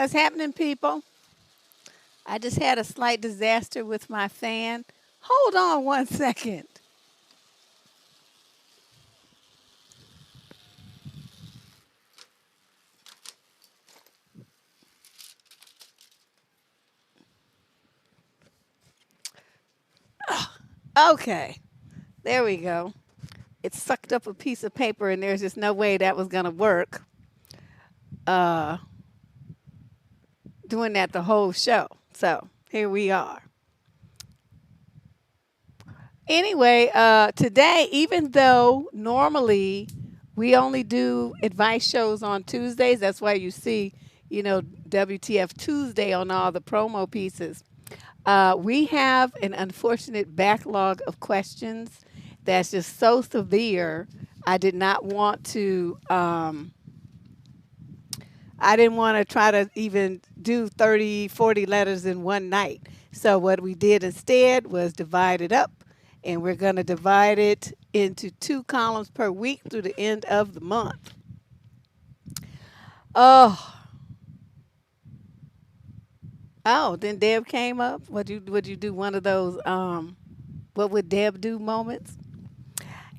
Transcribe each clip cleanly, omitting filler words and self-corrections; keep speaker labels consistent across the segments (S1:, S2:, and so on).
S1: What's happening, people? I just had a slight disaster with my fan. Hold on 1 second. Okay, there we go. It sucked up a piece of paper, and there's just no way that was going to work. Uh, Doing that the whole show. So here we are. Anyway, today, even though normally we only do advice shows on Tuesdays, that's why you see, WTF Tuesday on all the promo pieces. We have an unfortunate backlog of questions that's just so severe. I did not want to. I didn't want to try to even do 30, 40 letters in one night. So what we did instead was divide it up, and we're going to divide it into 2 columns per week through the end of the month. Oh, then Deb came up. Would you do one of those what would Deb do moments?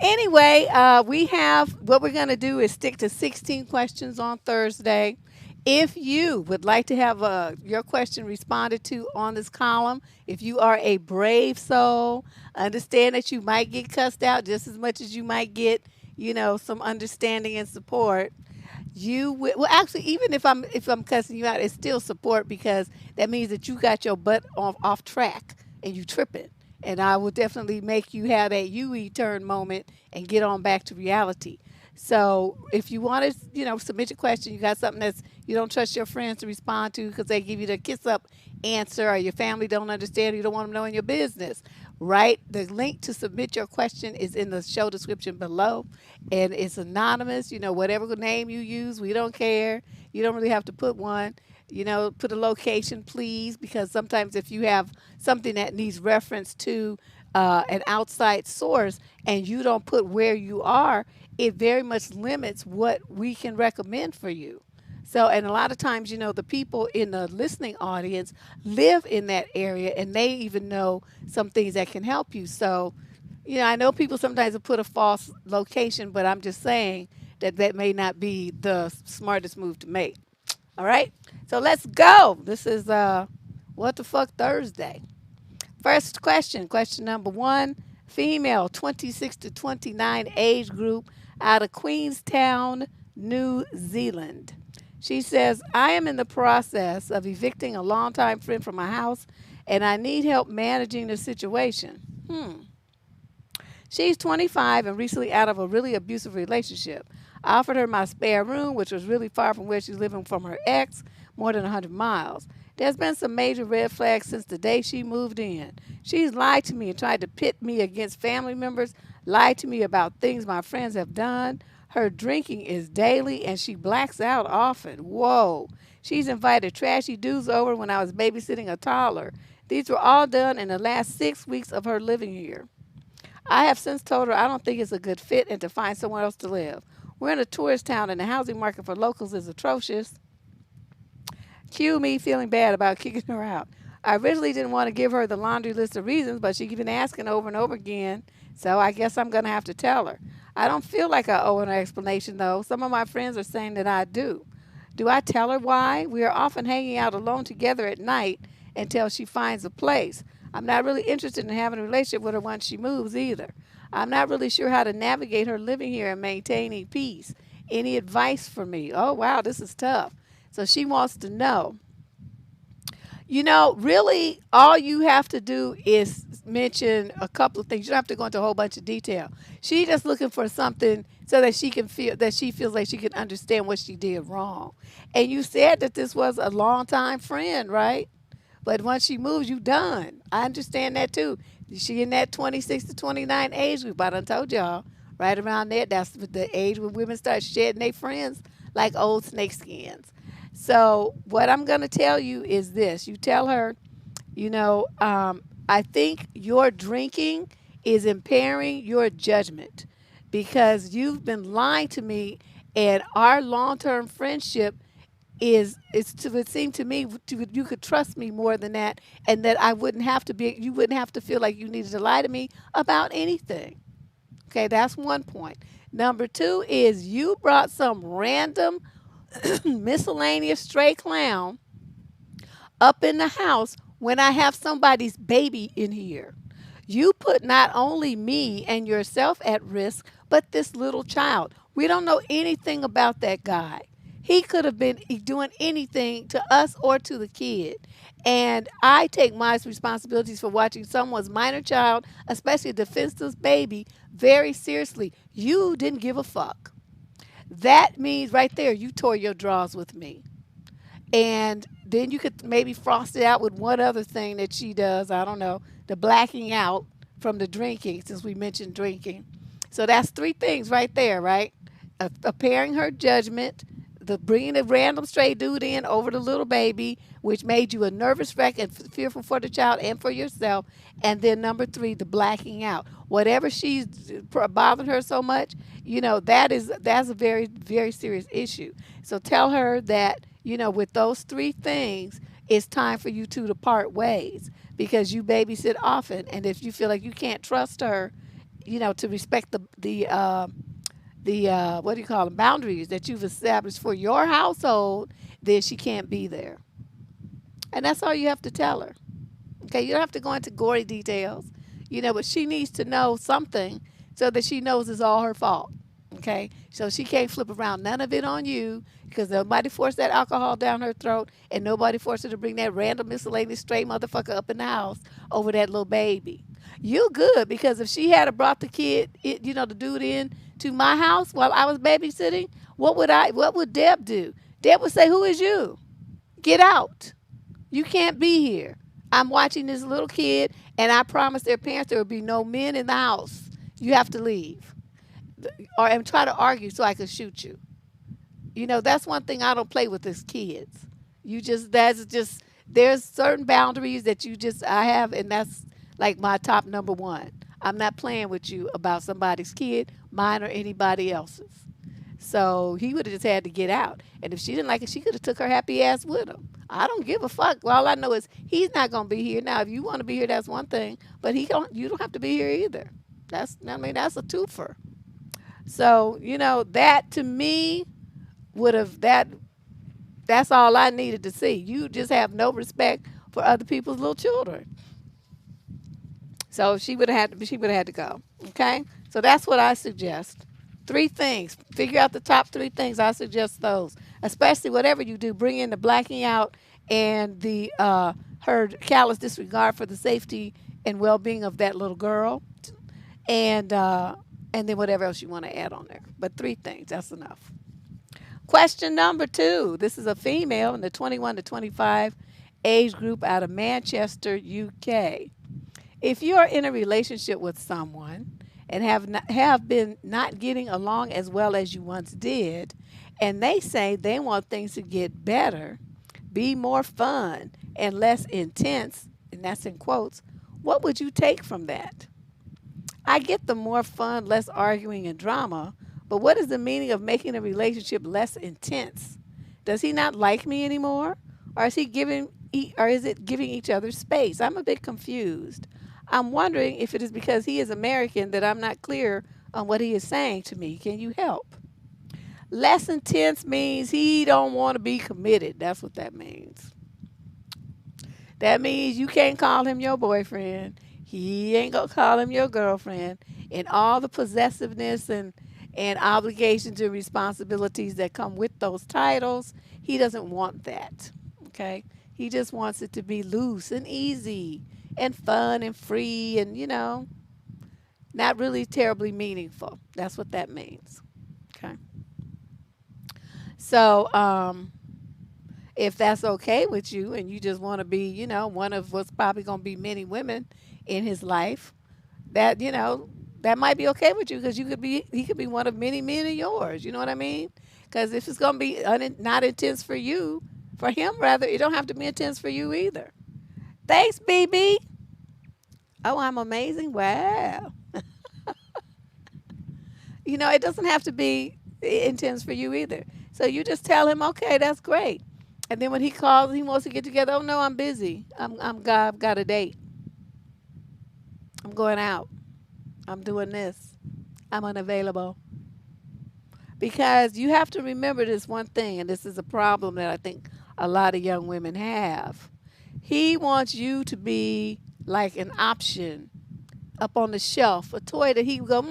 S1: Anyway, we have what we're going to do is stick to 16 questions on Thursday. If you would like to have your question responded to on this column, if you are a brave soul, understand that you might get cussed out just as much as you might get, some understanding and support. Well, actually, even if I'm cussing you out, it's still support, because that means that you got your butt off track and you tripping. And I will definitely make you have that U-turn moment and get on back to reality. So if you want to, submit your question, you got something that's you don't trust your friends to respond to because they give you the kiss up answer, or your family don't understand, you don't want them knowing your business, right? The link to submit your question is in the show description below, and it's anonymous. Whatever name you use, we don't care. You don't really have to put one. Put a location, please, because sometimes if you have something that needs reference to an outside source and you don't put where you are, it very much limits what we can recommend for you. So, and a lot of times, the people in the listening audience live in that area, and they even know some things that can help you. So, I know people sometimes will put a false location, but I'm just saying that may not be the smartest move to make. All right, so let's go. This is What the Fuck Thursday. First question number 1, female, 26 to 29 age group, out of Queenstown, New Zealand. She says, I am in the process of evicting a longtime friend from my house, and I need help managing the situation. She's 25 and recently out of a really abusive relationship. I offered her my spare room, which was really far from where she's living from her ex, more than 100 miles. There's been some major red flags since the day she moved in. She's lied to me and tried to pit me against family members, lied to me about things my friends have done. Her drinking is daily, and she blacks out often. Whoa. She's invited trashy dudes over when I was babysitting a toddler. These were all done in the last 6 weeks of her living here. I have since told her I don't think it's a good fit and to find somewhere else to live. We're in a tourist town, and the housing market for locals is atrocious. Cue me feeling bad about kicking her out. I originally didn't want to give her the laundry list of reasons, but she's been asking over and over again, so I guess I'm going to have to tell her. I don't feel like I owe her an explanation, though. Some of my friends are saying that I do. Do I tell her why? We are often hanging out alone together at night until she finds a place. I'm not really interested in having a relationship with her once she moves either. I'm not really sure how to navigate her living here and maintaining peace. Any advice for me? Oh, wow, this is tough. So she wants to know. Really, all you have to do is mention a couple of things. You don't have to go into a whole bunch of detail. She's just looking for something so that she feels like she can understand what she did wrong. And you said that this was a longtime friend, right? But once she moves, you done. I understand that too. She in that 26 to 29 age group. I done told y'all, right around there, that's the age when women start shedding their friends like old snake skins. So what I'm going to tell you is this. You tell her, I think your drinking is impairing your judgment because you've been lying to me, and our long-term friendship it would seem to me you could trust me more than that, and that I wouldn't have to be you wouldn't have to feel like you needed to lie to me about anything. Okay, that's one point. Number two is you brought some random miscellaneous stray clown up in the house when I have somebody's baby in here. You put not only me and yourself at risk, but this little child. We don't know anything about that guy. He could have been doing anything to us or to the kid. And I take my responsibilities for watching someone's minor child, especially a defenseless baby, very seriously. You didn't give a fuck. That means right there, you tore your drawers with me. And then you could maybe frost it out with one other thing that she does. I don't know, the blacking out from the drinking, since we mentioned drinking. So that's three things right there, right? Appearing her judgment, the bringing a random stray dude in over the little baby, which made you a nervous wreck and fearful for the child and for yourself. And then number three, the blacking out. Whatever she's bothering her so much, that's a very, very serious issue. So tell her that, with those three things, it's time for you two to part ways because you babysit often, and if you feel like you can't trust her, to respect the what do you call them, boundaries that you've established for your household, then she can't be there. And that's all you have to tell her. Okay, you don't have to go into gory details, but she needs to know something so that she knows it's all her fault. Okay, so she can't flip around none of it on you because nobody forced that alcohol down her throat and nobody forced her to bring that random miscellaneous stray motherfucker up in the house over that little baby. You good because if she had brought the kid, the dude in to my house while I was babysitting, what would Deb do? Deb would say, "Who is you? Get out. You can't be here. I'm watching this little kid, and I promised their parents there would be no men in the house. You have to leave." Or and try to argue so I could shoot you. That's one thing I don't play with as kids. That's just there's certain boundaries that I have, and that's like my top number one. I'm not playing with you about somebody's kid, mine or anybody else's. So he would have just had to get out. And if she didn't like it, she could have took her happy ass with him. I don't give a fuck. Well, all I know is he's not gonna be here. Now, if you want to be here, that's one thing. But you don't have to be here either. That's a twofer. So, that to me would have that's all I needed to see. You just have no respect for other people's little children. So she would have had to go. Okay? So that's what I suggest. Three things. Figure out the top three things. I suggest those. Especially whatever you do, bring in the blacking out and the her callous disregard for the safety and well being of that little girl. And then whatever else you want to add on there. But three things, that's enough. Question number two. This is a female in the 21 to 25 age group out of Manchester, UK. If you are in a relationship with someone and have been not getting along as well as you once did, and they say they want things to get better, be more fun, and less intense, and that's in quotes, what would you take from that? I get the more fun, less arguing and drama, but what is the meaning of making a relationship less intense? Does he not like me anymore? Or is it giving each other space? I'm a bit confused. I'm wondering if it is because he is American that I'm not clear on what he is saying to me. Can you help? Less intense means he don't want to be committed. That's what that means. That means you can't call him your boyfriend. He ain't gonna call him your girlfriend. And all the possessiveness and obligations and responsibilities that come with those titles, he doesn't want that. Okay? He just wants it to be loose and easy and fun and free and, not really terribly meaningful. That's what that means. Okay? So, if that's okay with you and you just want to be, one of what's probably going to be many women in his life, that might be okay with you because he could be one of many men of yours. You know what I mean? Because if it's going to be not intense for you, for him rather, it don't have to be intense for you either. Thanks, BB. Oh, I'm amazing. Wow. It doesn't have to be intense for you either. So you just tell him, okay, that's great. And then when he calls, he wants to get together. Oh no, I'm busy. I've got a date. I'm going out. I'm doing this. I'm unavailable. Because you have to remember this one thing, and this is a problem that I think a lot of young women have. He wants you to be like an option up on the shelf, a toy that he would go,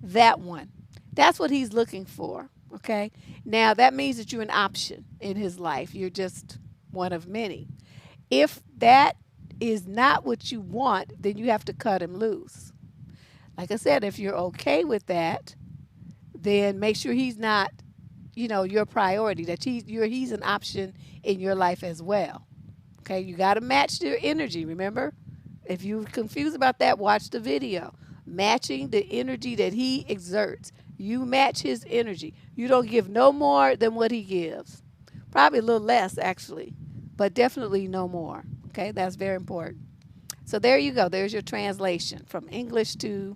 S1: that one. That's what he's looking for. Okay. Now that means that you're an option in his life. You're just one of many. If that is not what you want, then you have to cut him loose. Like I said, if you're okay with that, then make sure he's not, your priority, that he's an option in your life as well. Okay, you got to match their energy, remember? If you're confused about that, watch the video. Matching the energy that he exerts. You match his energy. You don't give no more than what he gives. Probably a little less, actually, but definitely no more. Okay, that's very important. So there you go. There's your translation from English to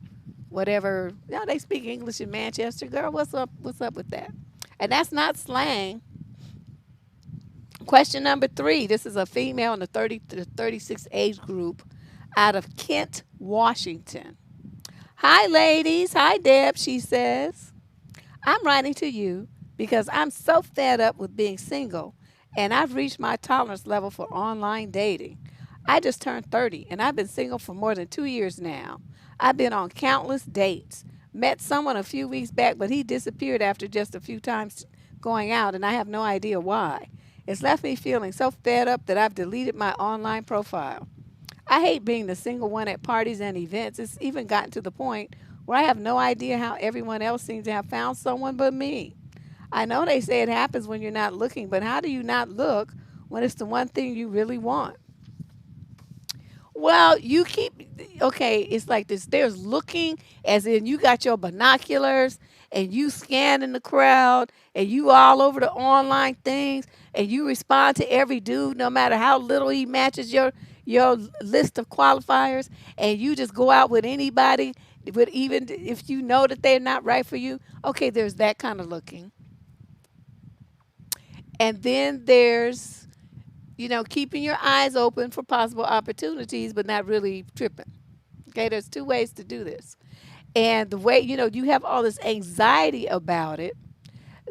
S1: whatever. They speak English in Manchester. Girl, what's up? What's up with that? And that's not slang. Question number 3. This is a female in the 30 to 36 age group out of Kent, Washington. Hi, ladies. Hi, Deb, she says. I'm writing to you because I'm so fed up with being single and I've reached my tolerance level for online dating. I just turned 30 and I've been single for more than 2 years now. I've been on countless dates. Met someone a few weeks back, but he disappeared after just a few times going out and I have no idea why. It's left me feeling so fed up that I've deleted my online profile. I hate being the single one at parties and events. It's even gotten to the point where I have no idea how everyone else seems to have found someone but me. I know they say it happens when you're not looking, but how do you not look when it's the one thing you really want? Well, you keep, okay, it's like this. There's looking, as in you got your binoculars and you scanning the crowd and you all over the online things and you respond to every dude no matter how little he matches your list of qualifiers, and you just go out with anybody, with even if you know that they're not right for you. Okay, there's that kind of looking. And then there's, keeping your eyes open for possible opportunities, but not really tripping. Okay, there's 2 ways to do this. And the way, you have all this anxiety about it,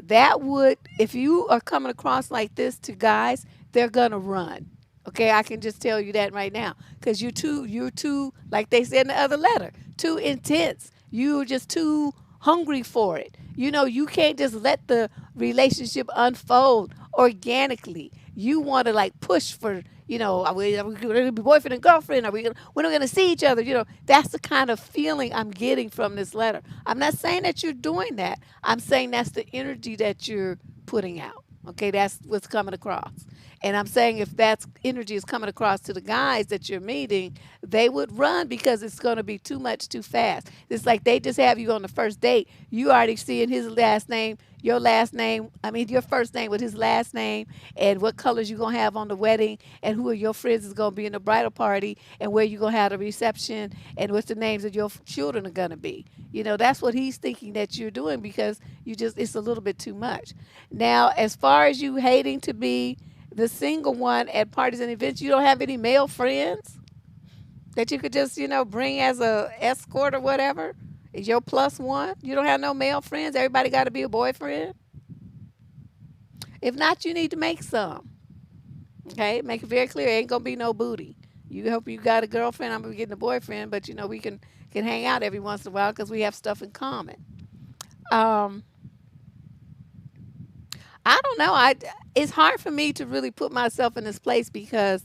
S1: that would, if you are coming across like this to guys, they're going to run. Okay, I can just tell you that right now. Because you're too, like they said in the other letter, too intense. You're just too hungry for it. You can't just let the relationship unfold organically. You want to like push for, are we going to be boyfriend and girlfriend? When are we going to see each other? That's the kind of feeling I'm getting from this letter. I'm not saying that you're doing that. I'm saying that's the energy that you're putting out. Okay, that's what's coming across. And I'm saying if that energy is coming across to the guys that you're meeting, they would run because it's going to be too much too fast. It's like they just have you on the first date. You already seeing his last name, your first name with his last name, and what colors you're going to have on the wedding, and who of your friends is going to be in the bridal party, and where you're going to have the reception, and what the names of your children are going to be. That's what he's thinking that you're doing because it's a little bit too much. Now, as far as you hating to be the single one at parties and events, you don't have any male friends that you could just, bring as a escort or whatever? Is your plus one? You don't have no male friends? Everybody got to be a boyfriend? If not, you need to make some. Okay? Make it very clear. Ain't going to be no booty. You hope you got a girlfriend. I'm going to be getting a boyfriend, but, we can hang out every once in a while because we have stuff in common. Um, I don't know. It's hard for me to really put myself in this place because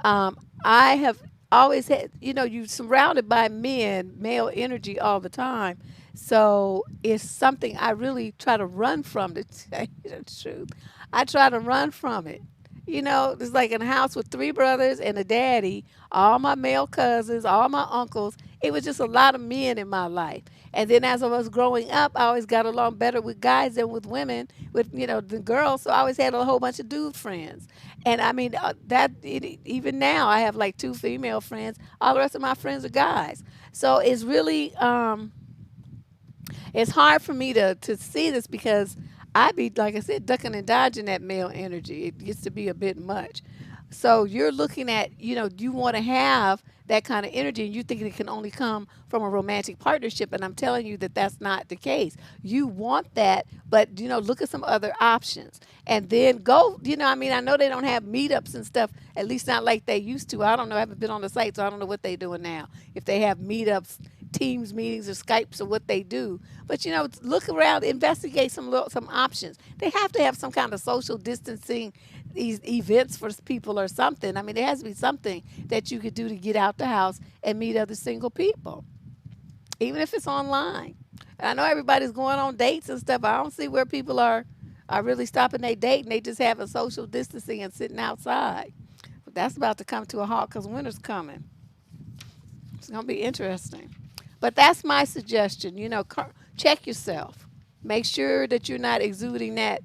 S1: I have always had, you surrounded by men, male energy all the time. So it's something I really try to run from, to tell you the truth. I try to run from it. It's like in a house with 3 brothers and a daddy, all my male cousins, all my uncles. It was just a lot of men in my life. And then as I was growing up, I always got along better with guys than with women, with, the girls. So I always had a whole bunch of dude friends. And I mean, even now, I have like 2 female friends. All the rest of my friends are guys. So It's hard for me to see this because I be, like I said, ducking and dodging that male energy. It gets to be a bit much. So you're looking at, you want to have that kind of energy, and you think it can only come from a romantic partnership. And I'm telling you that that's not the case. You want that, but look at some other options, and then go. I mean, I know they don't have meetups and stuff, at least not like they used to. I don't know. I haven't been on the site, so I don't know what they're doing now. If they have meetups, Teams meetings, or Skypes, or what they do. But look around, investigate some options. They have to have some kind of social distancing, these events for people or something. I mean, there has to be something that you could do to get out the house and meet other single people, even if it's online. And I know everybody's going on dates and stuff. I don't see where people are really stopping their date and they just having social distancing and sitting outside. But that's about to come to a halt because winter's coming. It's going to be interesting. But that's my suggestion. Check yourself. Make sure that you're not exuding that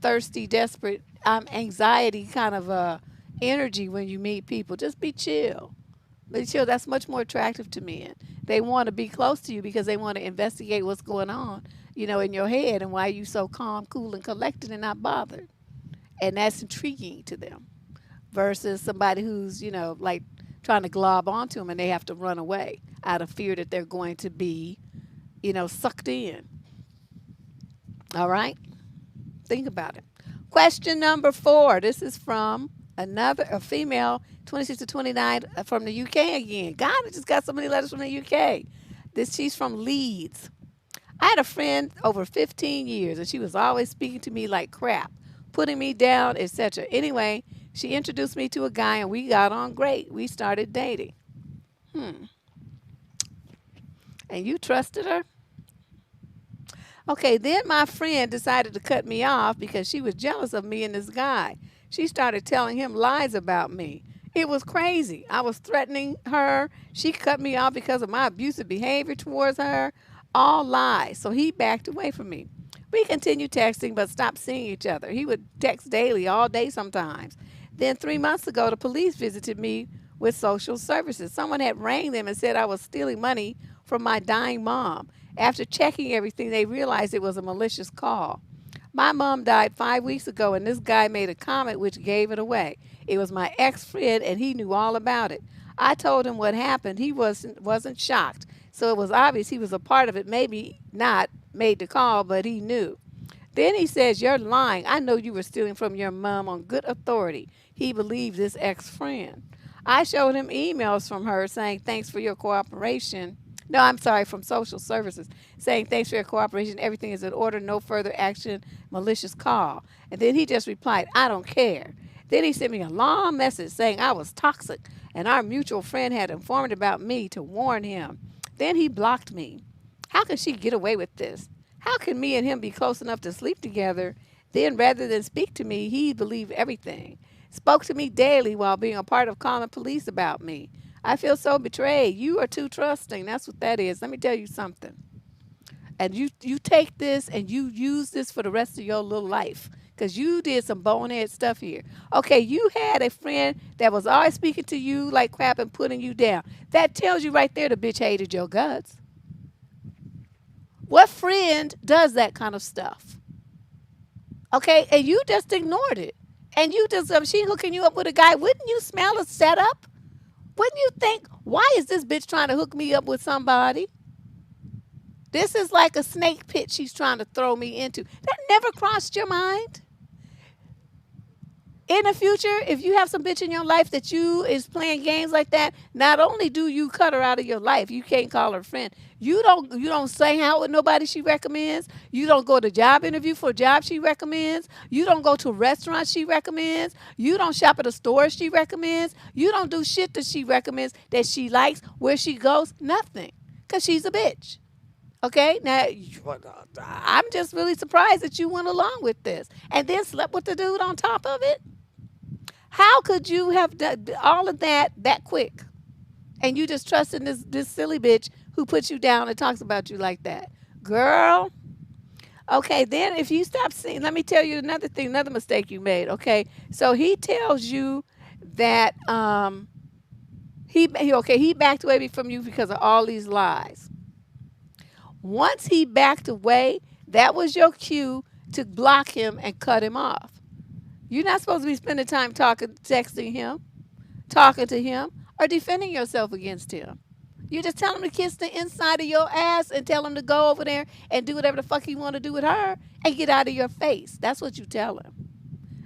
S1: thirsty, desperate, anxiety kind of energy when you meet people. Just be chill. Be chill. That's much more attractive to men. They want to be close to you because they want to investigate what's going on, in your head, and why you so calm, cool, and collected and not bothered. And that's intriguing to them versus somebody who's, like trying to glob onto them and they have to run away out of fear that they're going to be, sucked in. All right? Think about it. Question number 4. This is from a female, 26 to 29, from the UK again. God, I just got so many letters from the UK. She's from Leeds. I had a friend over 15 years, and she was always speaking to me like crap, putting me down, etc. Anyway, she introduced me to a guy, and we got on great. We started dating. And you trusted her? Okay, then my friend decided to cut me off because she was jealous of me and this guy. She started telling him lies about me. It was crazy. I was threatening her. She cut me off because of my abusive behavior towards her. All lies. So he backed away from me. We continued texting but stopped seeing each other. He would text daily, all day sometimes. Then 3 months ago, the police visited me with social services. Someone had rang them and said I was stealing money from my dying mom. After checking everything, they realized it was a malicious call. My mom died 5 weeks ago, and this guy made a comment which gave it away. It was my ex-friend, and he knew all about it. I told him what happened. He wasn't shocked, so it was obvious he was a part of it. Maybe not made the call, but he knew. Then he says, "You're lying. I know you were stealing from your mom on good authority." He believed this ex-friend. I showed him emails from her saying, "Thanks for your cooperation." No, I'm sorry, from social services, saying, "Thanks for your cooperation. Everything is in order. No further action. Malicious call." And then he just replied, "I don't care." Then he sent me a long message saying I was toxic and our mutual friend had informed about me to warn him. Then he blocked me. How can she get away with this? How can me and him be close enough to sleep together? Then rather than speak to me, he believed everything. Spoke to me daily while being a part of calling police about me. I feel so betrayed. You are too trusting. That's what that is. Let me tell you something. And you take this and you use this for the rest of your little life because you did some bonehead stuff here. Okay, you had a friend that was always speaking to you like crap and putting you down. That tells you right there the bitch hated your guts. What friend does that kind of stuff? Okay, and you just ignored it. And you just, she hooking you up with a guy. Wouldn't you smell a setup? Wouldn't you think, why is this bitch trying to hook me up with somebody? This is like a snake pit she's trying to throw me into. That never crossed your mind? In the future, if you have some bitch in your life that you is playing games like that, not only do you cut her out of your life, you can't call her friend. You don't hang out with nobody she recommends. You don't go to job interview for a job she recommends. You don't go to restaurants she recommends. You don't shop at a store she recommends. You don't do shit that she recommends that she likes, where she goes, nothing. Because she's a bitch. Okay, now I'm just really surprised that you went along with this and then slept with the dude on top of it. How could you have done all of that quick? And you just trusting this silly bitch who puts you down and talks about you like that. Girl. Okay, then if you stop seeing, let me tell you another thing, another mistake you made. Okay, so he tells you that he backed away from you because of all these lies. Once he backed away, that was your cue to block him and cut him off. You're not supposed to be spending time talking, texting him, talking to him, or defending yourself against him. You just tell him to kiss the inside of your ass and tell him to go over there and do whatever the fuck he want to do with her and get out of your face. That's what you tell him.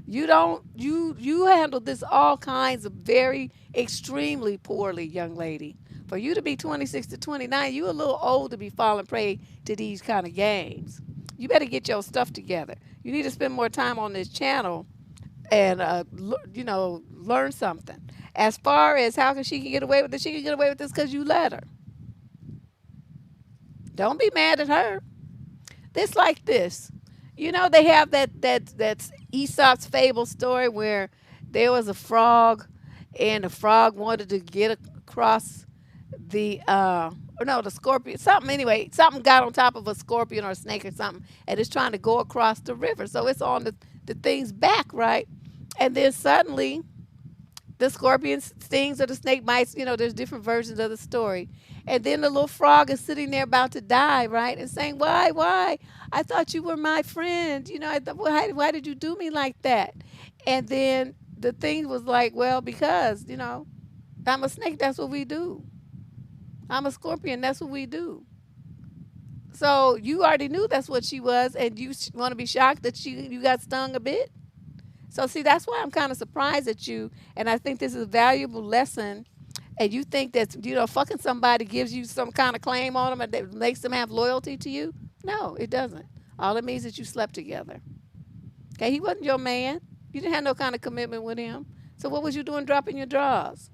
S1: You don't you handle this all kinds of very extremely poorly, young lady. For you to be 26 to 29, you a little old to be falling prey to these kind of games. You better get your stuff together. You need to spend more time on this channel and learn something. As far as how can she can get away with this, she can get away with this because you let her. Don't be mad at her. This like this. They have that Aesop's fable story where there was a frog, and the frog wanted to get across the or no, the scorpion, something anyway, something got on top of a scorpion or a snake or something, and it's trying to go across the river. So it's on the thing's back, right? And then suddenly the scorpion stings or the snake bites, there's different versions of the story. And then the little frog is sitting there about to die, right? And saying, why? I thought you were my friend. Why did you do me like that? And then the thing was like, well, because, I'm a snake, that's what we do. I'm a scorpion, that's what we do. So you already knew that's what she was, and you want to be shocked that you got stung a bit? So see, that's why I'm kind of surprised at you, and I think this is a valuable lesson. And you think that fucking somebody gives you some kind of claim on them and that makes them have loyalty to you? No, it doesn't. All it means is you slept together. Okay, he wasn't your man. You didn't have no kind of commitment with him. So what was you doing dropping your drawers?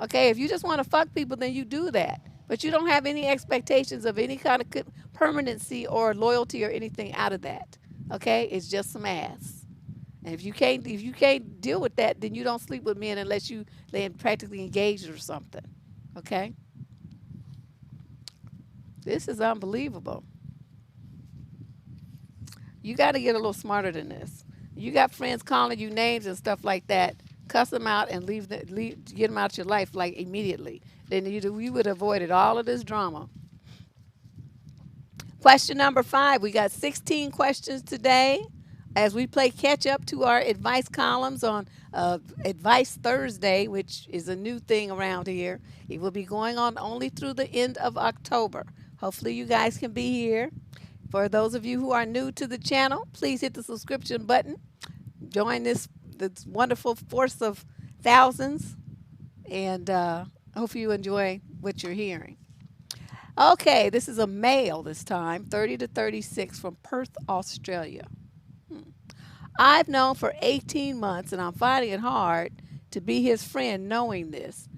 S1: Okay, if you just want to fuck people, then you do that. But you don't have any expectations of any kind of permanency or loyalty or anything out of that. Okay, it's just some ass. And if you can't deal with that, then you don't sleep with men unless you practically engaged or something. Okay? This is unbelievable. You got to get a little smarter than this. You got friends calling you names and stuff like that. Cuss them out and get them out your life like immediately. Then you would have avoided all of this drama. Question number 5. We got 16 questions today as we play catch up to our advice columns on Advice Thursday, which is a new thing around here. It will be going on only through the end of October. Hopefully you guys can be here. For those of you who are new to the channel, please hit the subscription button. Join this wonderful force of thousands, and I hope you enjoy what you're hearing. Okay, this is a male this time, 30 to 36, from Perth, Australia. I've known for 18 months, and I'm finding it hard to be his friend knowing this.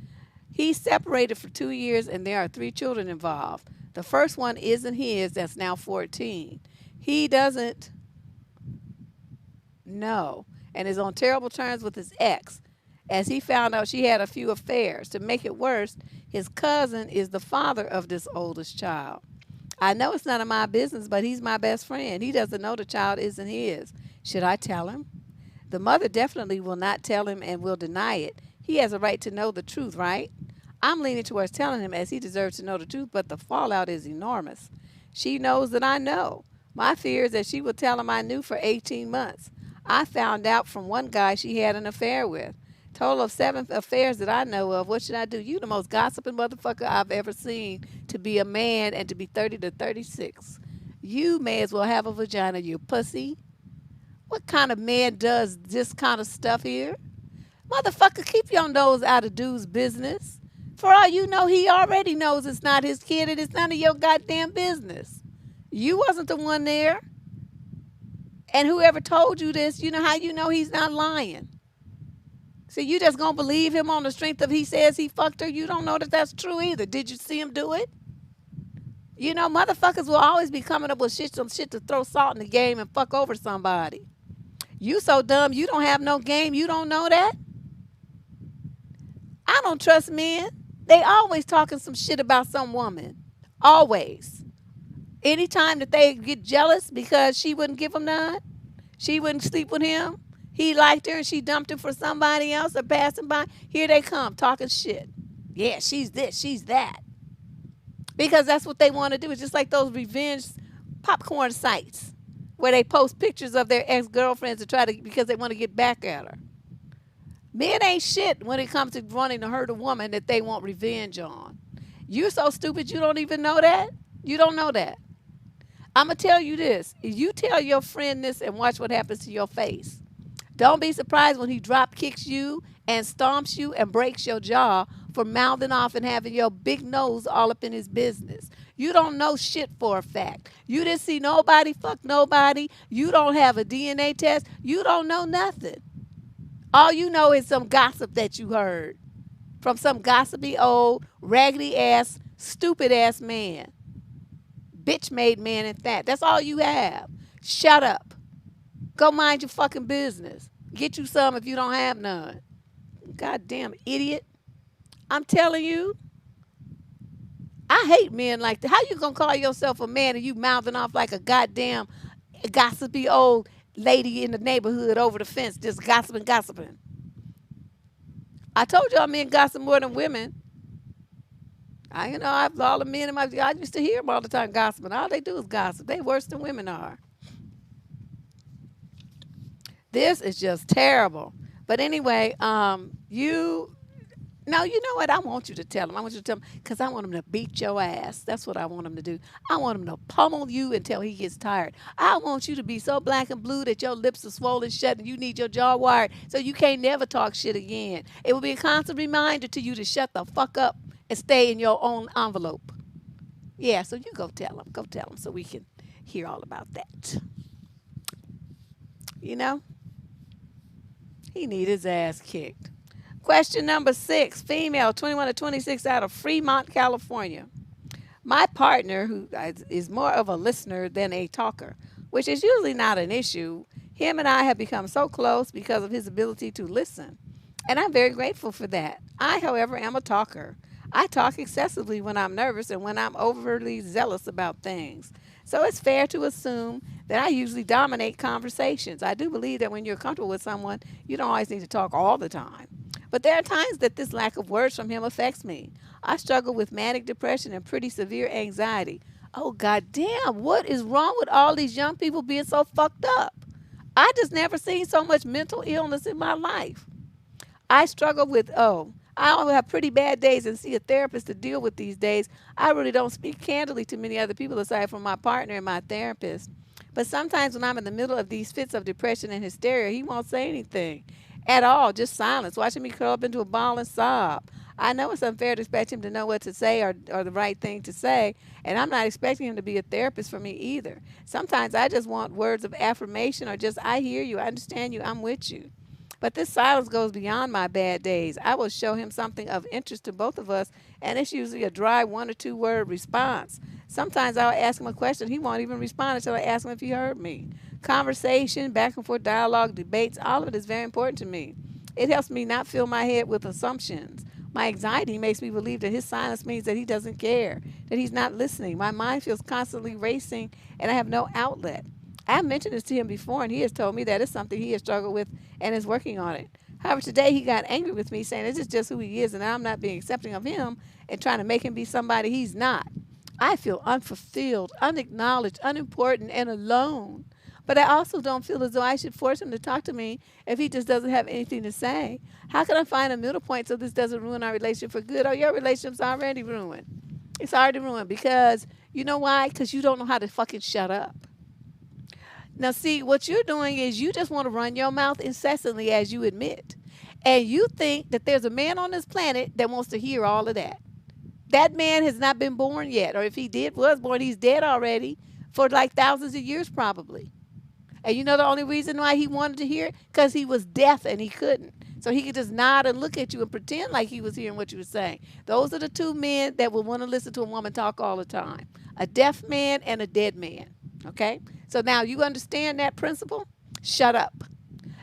S1: He's separated for 2 years, and there are 3 children involved. The first one isn't his, that's now 14. He doesn't know and is on terrible terms with his ex, as he found out she had a few affairs. To make it worse, his cousin is the father of this oldest child. I know it's none of my business, but he's my best friend. He doesn't know the child isn't his. Should I tell him? The mother definitely will not tell him and will deny it. He has a right to know the truth, right? I'm leaning towards telling him, as he deserves to know the truth, but the fallout is enormous. She knows that I know. My fear is that she will tell him I knew for 18 months. I found out from one guy she had an affair with. Total of 7 affairs that I know of. What should I do? You the most gossiping motherfucker I've ever seen to be a man and to be 30 to 36. You may as well have a vagina, you pussy. What kind of man does this kind of stuff here? Motherfucker, keep your nose out of dude's business. For all you know, he already knows it's not his kid and it's none of your goddamn business. You wasn't the one there. And whoever told you this, you know how you know he's not lying. So you just gonna believe him on the strength of he says he fucked her? You don't know that that's true either. Did you see him do it? You know, motherfuckers will always be coming up with some shit to throw salt in the game and fuck over somebody. You so dumb, you don't have no game, you don't know that? I don't trust men. They always talking some shit about some woman. Always. Anytime that they get jealous because she wouldn't give him none, she wouldn't sleep with him, he liked her and she dumped him for somebody else or passing by, here they come talking shit. Yeah, she's this, she's that. because that's what they want to do. It's just like those revenge popcorn sites where they post pictures of their ex-girlfriends to try to because they want to get back at her. Men ain't shit when it comes to wanting to hurt a woman that they want revenge on. You're so stupid you don't even know that. You don't know that. I'm gonna tell you this. If you tell your friend this and watch what happens to your face, don't be surprised when he drop kicks you and stomps you and breaks your jaw for mouthing off and having your big nose all up in his business. You don't know shit for a fact. You didn't see nobody fuck nobody. You don't have a DNA test. You don't know nothing. All you know is some gossip that you heard from some gossipy old raggedy ass stupid ass man. Bitch made man at that. That's all you have. Shut up. Go mind your fucking business. Get you some if you don't have none. Goddamn idiot. I'm telling you, I hate men like that. How you gonna call yourself a man and you mouthing off like a goddamn gossipy old lady in the neighborhood over the fence just gossiping? I told y'all men gossip more than women. All the men in I used to hear them all the time gossiping. All they do is gossip. They worse than women are. This is just terrible. But anyway, you know what? I want you to tell him. I want you to tell him because I want him to beat your ass. That's what I want him to do. I want him to pummel you until he gets tired. I want you to be so black and blue that your lips are swollen shut and you need your jaw wired so you can't never talk shit again. It will be a constant reminder to you to shut the fuck up and stay in your own envelope. Yeah, so you go tell him. Go tell him so we can hear all about that. You know? He need his ass kicked. Question number 6, female, 21 to 26, out of Fremont, California. My partner, who is more of a listener than a talker, which is usually not an issue, him and I have become so close because of his ability to listen. And I'm very grateful for that. I, however, am a talker. I talk excessively when I'm nervous and when I'm overly zealous about things. So it's fair to assume that I usually dominate conversations. I do believe that when you're comfortable with someone, you don't always need to talk all the time. But there are times that this lack of words from him affects me. I struggle with manic depression and pretty severe anxiety. Oh, goddamn, what is wrong with all these young people being so fucked up? I just never seen so much mental illness in my life. I struggle with, I only have pretty bad days and see a therapist to deal with these days. I really don't speak candidly to many other people aside from my partner and my therapist. But sometimes when I'm in the middle of these fits of depression and hysteria, he won't say anything at all, just silence, watching me curl up into a ball and sob. I know it's unfair to expect him to know what to say or the right thing to say, and I'm not expecting him to be a therapist for me either. Sometimes I just want words of affirmation or just, I hear you, I understand you, I'm with you. But this silence goes beyond my bad days. I will show him something of interest to both of us, and it's usually a dry 1 or 2 word response. Sometimes I'll ask him a question. He won't even respond until I ask him if he heard me. Conversation, back and forth dialogue, debates, all of it is very important to me. It helps me not fill my head with assumptions. My anxiety makes me believe that his silence means that he doesn't care, that he's not listening. My mind feels constantly racing, and I have no outlet. I have mentioned this to him before, and he has told me that it's something he has struggled with and is working on it. However, today he got angry with me, saying this is just who he is, and I'm not being accepting of him and trying to make him be somebody he's not. I feel unfulfilled, unacknowledged, unimportant, and alone. But I also don't feel as though I should force him to talk to me if he just doesn't have anything to say. How can I find a middle point so this doesn't ruin our relationship for good? Oh, your relationship's already ruined. It's already ruined because, you know why? Because you don't know how to fucking shut up. Now, see, what you're doing is you just want to run your mouth incessantly, as you admit. And you think that there's a man on this planet that wants to hear all of that. That man has not been born yet. Or if he was born, he's dead already for like thousands of years probably. And you know the only reason why he wanted to hear it? Because he was deaf and he couldn't. So he could just nod and look at you and pretend like he was hearing what you were saying. Those are the 2 men that will want to listen to a woman talk all the time. A deaf man and a dead man. Okay? So now you understand that principle? Shut up.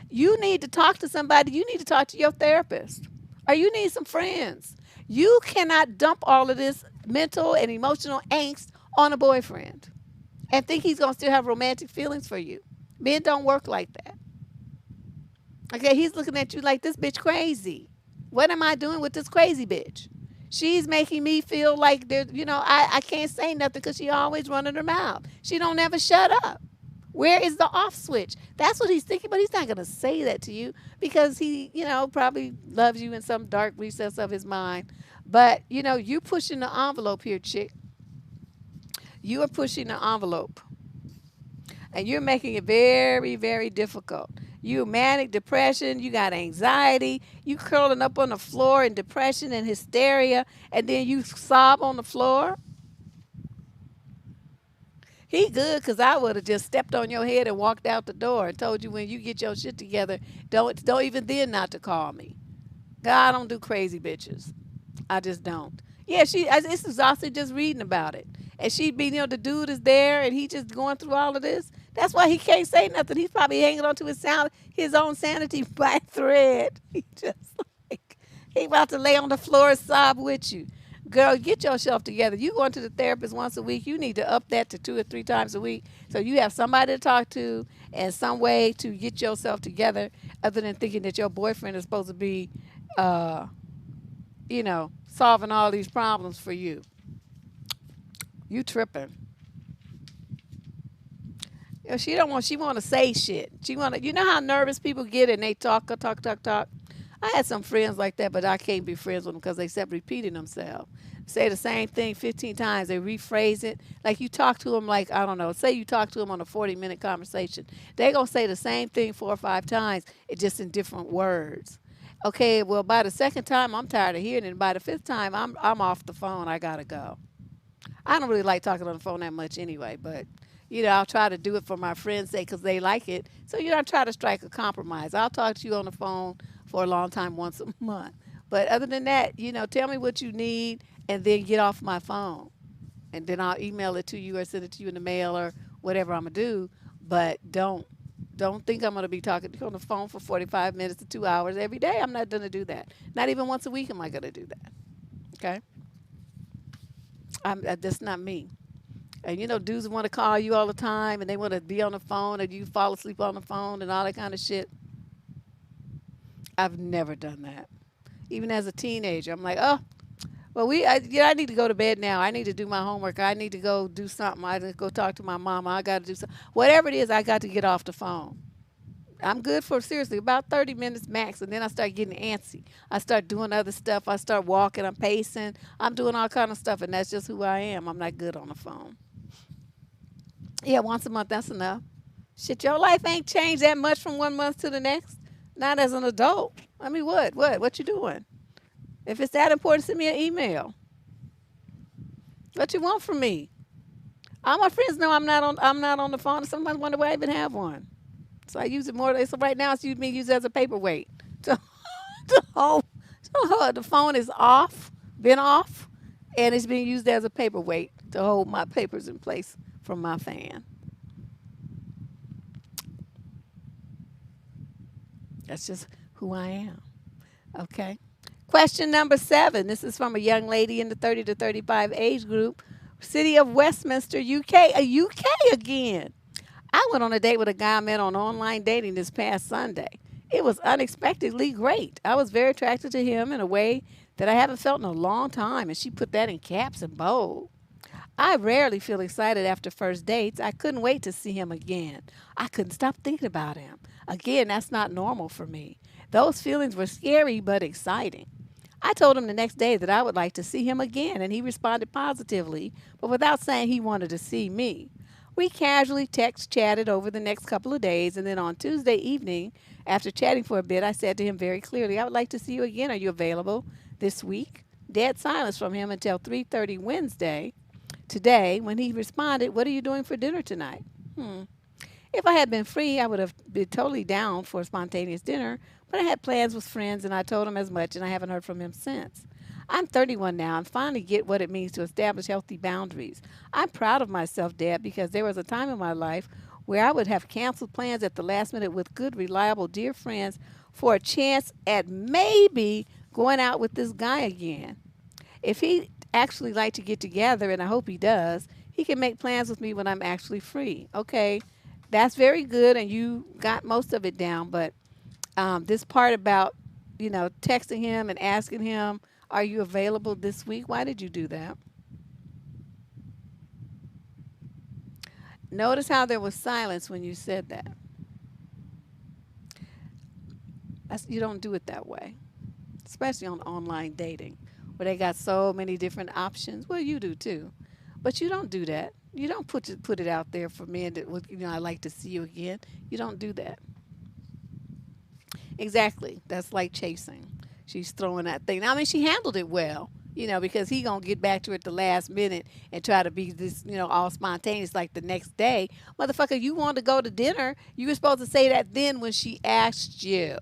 S1: You need to talk to somebody. You need to talk to your therapist. Or you need some friends. You cannot dump all of this mental and emotional angst on a boyfriend and think he's going to still have romantic feelings for you. Men don't work like that. Okay, he's looking at you like this bitch crazy. What am I doing with this crazy bitch? She's making me feel like I can't say nothing because she always running her mouth. She don't ever shut up. Where is the off switch? That's what he's thinking, but he's not gonna say that to you because he, probably loves you in some dark recess of his mind. But you pushing the envelope here, chick. You are pushing the envelope. And you're making it very, very difficult. You manic depression, you got anxiety, you curling up on the floor in depression and hysteria, and then you sob on the floor. He good because I would have just stepped on your head and walked out the door and told you when you get your shit together, don't even then not to call me. God, I don't do crazy bitches. I just don't. Yeah, it's exhausted just reading about it. And she be, the dude is there and he just going through all of this. That's why he can't say nothing. He's probably hanging on to his own sanity by a thread. He just like, he about to lay on the floor and sob with you. Girl, get yourself together. You going to the therapist once a week. You need to up that to 2 or 3 times a week. So you have somebody to talk to and some way to get yourself together other than thinking that your boyfriend is supposed to be, solving all these problems for you. You tripping. She want to say shit. She want to, how nervous people get and they talk. I had some friends like that, but I can't be friends with them because they kept repeating themselves. Say the same thing 15 times. They rephrase it. Like you talk to them like, I don't know, say you talk to them on a 40-minute conversation. They going to say the same thing 4 or 5 times, it just in different words. Okay, well, by the second time, I'm tired of hearing it. By the 5th time, I'm off the phone. I got to go. I don't really like talking on the phone that much anyway, but, I'll try to do it for my friends' sake because they like it. So, I try to strike a compromise. I'll talk to you on the phone for a long time once a month. But other than that, tell me what you need and then get off my phone. And then I'll email it to you or send it to you in the mail or whatever I'm going to do. But don't think I'm going to be talking to you on the phone for 45 minutes to 2 hours every day. I'm not going to do that. Not even once a week am I going to do that. Okay? That's not me. And dudes want to call you all the time and they want to be on the phone and you fall asleep on the phone and all that kind of shit. I've never done that. Even as a teenager, I'm like, oh, well, I need to go to bed now. I need to do my homework. I need to go do something. I need to go talk to my mama. I got to do something. Whatever it is, I got to get off the phone. I'm good for, seriously, about 30 minutes max, and then I start getting antsy. I start doing other stuff. I start walking. I'm pacing. I'm doing all kind of stuff, and that's just who I am. I'm not good on the phone. Yeah, once a month, that's enough. Shit, your life ain't changed that much from 1 month to the next. Not as an adult. I mean, what you doing? If it's that important, send me an email. What you want from me? All my friends know I'm not on the phone. Sometimes wonder why I even have one. So I use it more. So right now it's being used as a paperweight. So the phone is been off, and it's being used as a paperweight to hold my papers in place from my fan. That's just who I am. Okay. Question number 7. This is from a young lady in the 30 to 35 age group. City of Westminster, UK. UK again. I went on a date with a guy I met on online dating this past Sunday. It was unexpectedly great. I was very attracted to him in a way that I haven't felt in a long time, and she put that in caps and bold. I rarely feel excited after first dates. I couldn't wait to see him again. I couldn't stop thinking about him. Again, that's not normal for me. Those feelings were scary but exciting. I told him the next day that I would like to see him again, and he responded positively, but without saying he wanted to see me. We casually chatted over the next couple of days, and then on Tuesday evening, after chatting for a bit, I said to him very clearly, I would like to see you again. Are you available this week? Dead silence from him until 3:30 Wednesday. Today, when he responded, what are you doing for dinner tonight? If I had been free, I would have been totally down for a spontaneous dinner, but I had plans with friends, and I told him as much, and I haven't heard from him since. I'm 31 now and finally get what it means to establish healthy boundaries. I'm proud of myself, Dad, because there was a time in my life where I would have canceled plans at the last minute with good, reliable, dear friends for a chance at maybe going out with this guy again. If he actually like to get together, and I hope he does, he can make plans with me when I'm actually free. Okay, that's very good, and you got most of it down, but this part about, texting him and asking him, Are you available this week? Why did you do that? Notice how there was silence when you said that. You don't do it that way, especially on online dating where they got so many different options. Well, you do too. But you don't do that. You don't put it out there for men that I'd like to see you again. You don't do that. Exactly. That's like chasing. She's throwing that thing. I mean, she handled it well, because he gonna get back to it the last minute and try to be this, all spontaneous like the next day. Motherfucker, you want to go to dinner? You were supposed to say that then when she asked you.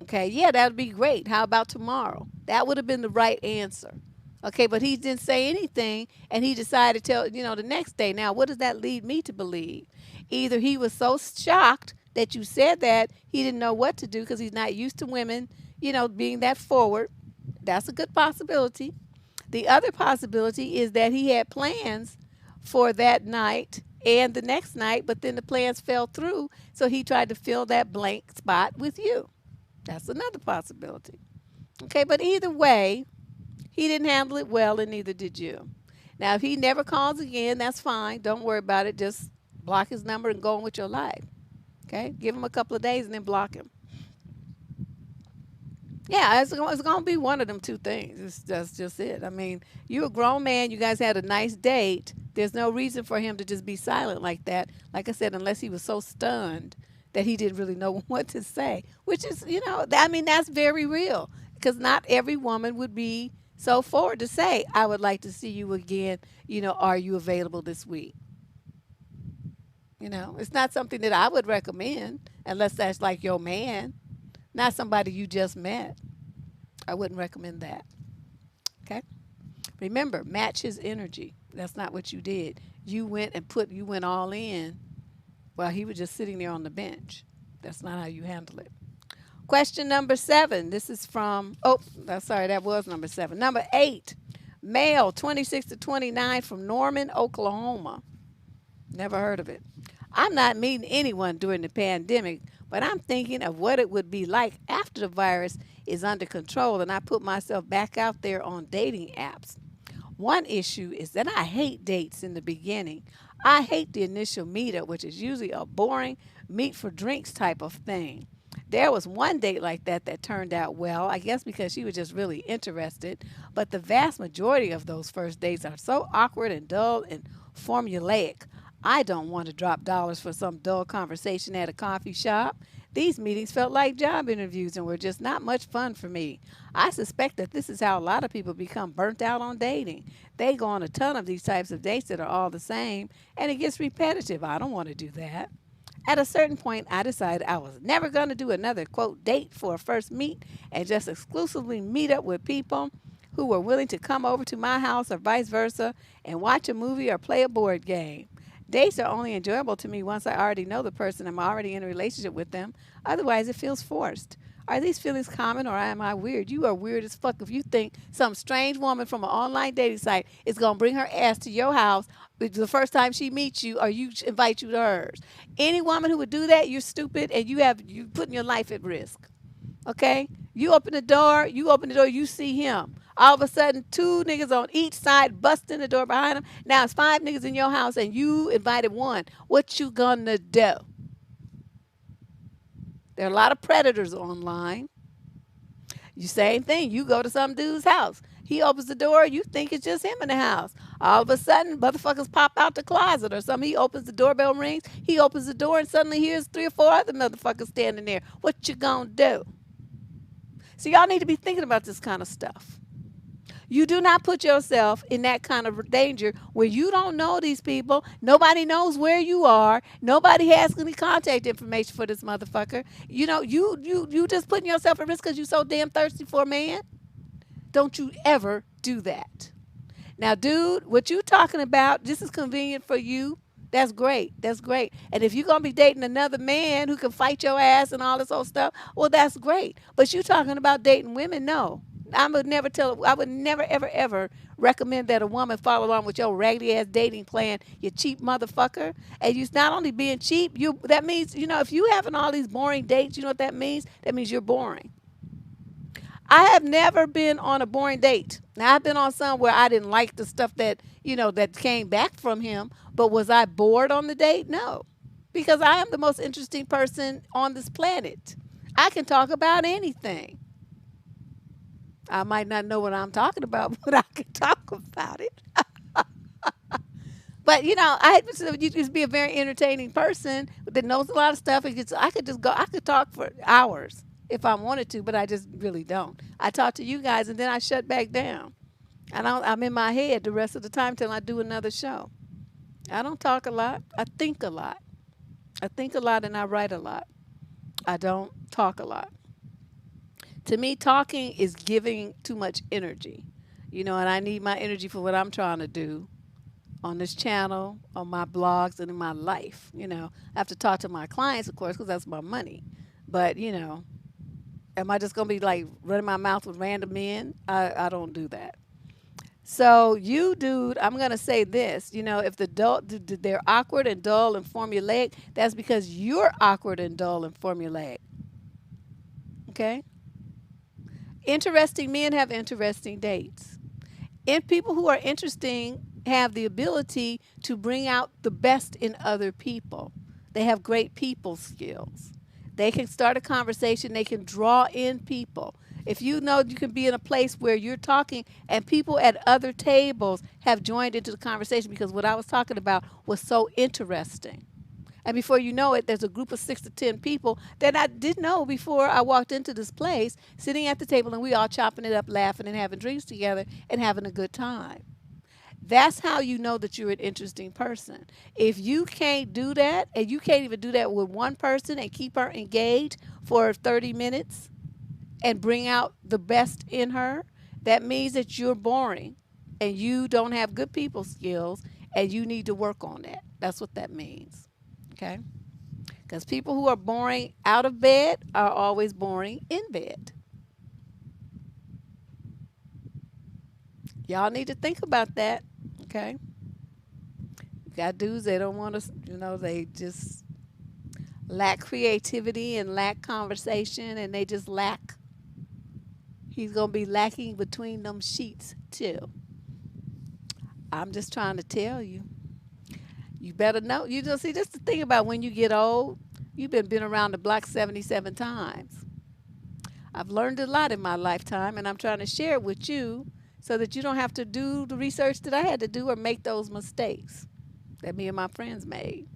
S1: Okay, yeah, that would be great. How about tomorrow? That would have been the right answer. Okay, but he didn't say anything and he decided to tell, the next day. Now, what does that lead me to believe? Either he was so shocked that you said that he didn't know what to do because he's not used to women, being that forward. That's a good possibility. The other possibility is that he had plans for that night and the next night, but then the plans fell through, so he tried to fill that blank spot with you. That's another possibility. Okay, but either way, he didn't handle it well, and neither did you. Now, if he never calls again, that's fine. Don't worry about it. Just block his number and go on with your life. Okay, give him a couple of days and then block him. Yeah, it's going to be one of them two things. That's just it. I mean, you're a grown man. You guys had a nice date. There's no reason for him to just be silent like that. Like I said, unless he was so stunned that he didn't really know what to say, which is, I mean, that's very real because not every woman would be so forward to say, I would like to see you again. Are you available this week? It's not something that I would recommend unless that's like your man, not somebody you just met. I wouldn't recommend that. Okay. Remember, match his energy. That's not what you did. You went all in while he was just sitting there on the bench. That's not how you handle it. Question number 7. This is from, sorry, that was number 7. Number 8, male, 26 to 29 from Norman, Oklahoma. Never heard of it. I'm not meeting anyone during the pandemic, but I'm thinking of what it would be like after the virus is under control and I put myself back out there on dating apps. One issue is that I hate dates in the beginning. I hate the initial meetup, which is usually a boring meet for drinks type of thing. There was one date like that turned out well, I guess because she was just really interested, but the vast majority of those first dates are so awkward and dull and formulaic. I don't want to drop dollars for some dull conversation at a coffee shop. These meetings felt like job interviews and were just not much fun for me. I suspect that this is how a lot of people become burnt out on dating. They go on a ton of these types of dates that are all the same, and it gets repetitive. I don't want to do that. At a certain point, I decided I was never going to do another, quote, date for a first meet and just exclusively meet up with people who were willing to come over to my house or vice versa and watch a movie or play a board game. Dates are only enjoyable to me once I already know the person. I'm already in a relationship with them. Otherwise, it feels forced. Are these feelings common or am I weird? You are weird as fuck if you think some strange woman from an online dating site is going to bring her ass to your house the first time she meets you or you invite you to hers. Any woman who would do that, you're stupid and you putting your life at risk. Okay? You open the door, you see him. All of a sudden, 2 niggas on each side busting the door behind him. Now it's 5 niggas in your house and you invited one. What you gonna do? There are a lot of predators online. You same thing. You go to some dude's house. He opens the door. You think it's just him in the house. All of a sudden, motherfuckers pop out the closet or something. He opens the doorbell rings. He opens the door and suddenly here's 3 or 4 other motherfuckers standing there. What you gonna do? So y'all need to be thinking about this kind of stuff. You do not put yourself in that kind of danger where you don't know these people. Nobody knows where you are. Nobody has any contact information for this motherfucker. You just putting yourself at risk because you're so damn thirsty for a man. Don't you ever do that. Now, dude, what you talking about, this is convenient for you. That's great. That's great. And if you're going to be dating another man who can fight your ass and all this old stuff, well, that's great. But you talking about dating women, no. I would never, ever, ever recommend that a woman follow along with your raggedy ass dating plan, you cheap motherfucker. And you're not only being cheap, that means, if you having all these boring dates, you know what that means? That means you're boring. I have never been on a boring date. Now I've been on some where I didn't like the stuff that, that came back from him, but was I bored on the date? No. Because I am the most interesting person on this planet. I can talk about anything. I might not know what I'm talking about, but I can talk about it. But I you just be a very entertaining person that knows a lot of stuff. I could just go. I could talk for hours if I wanted to, but I just really don't. I talk to you guys and then I shut back down. I'm in my head the rest of the time till I do another show. I don't talk a lot. I think a lot. I think a lot and I write a lot. I don't talk a lot. To me, talking is giving too much energy, and I need my energy for what I'm trying to do on this channel, on my blogs, and in my life. I have to talk to my clients, of course, because that's my money. But, am I just going to be like running my mouth with random men? I don't do that. So you, dude, I'm going to say this. If they're awkward and dull and formulaic, that's because you're awkward and dull and formulaic. Okay? Interesting men have interesting dates. And people who are interesting have the ability to bring out the best in other people. They have great people skills. They can start a conversation. They can draw in people. If you know you can be in a place where you're talking and people at other tables have joined into the conversation because what I was talking about was so interesting. And before you know it, there's a group of 6 to 10 people that I didn't know before I walked into this place, sitting at the table, and we all chopping it up, laughing and having drinks together and having a good time. That's how you know that you're an interesting person. If you can't do that, and you can't even do that with one person and keep her engaged for 30 minutes and bring out the best in her, that means that you're boring and you don't have good people skills and you need to work on that. That's what that means. Okay? Because people who are boring out of bed are always boring in bed. Y'all need to think about that. Okay? You got dudes, they don't want to, they just lack creativity and lack conversation and they just lack. He's going to be lacking between them sheets too. I'm just trying to tell you. You better know. You just see, just the thing about when you get old, you've been around the block 77 times. I've learned a lot in my lifetime, and I'm trying to share it with you so that you don't have to do the research that I had to do or make those mistakes that me and my friends made.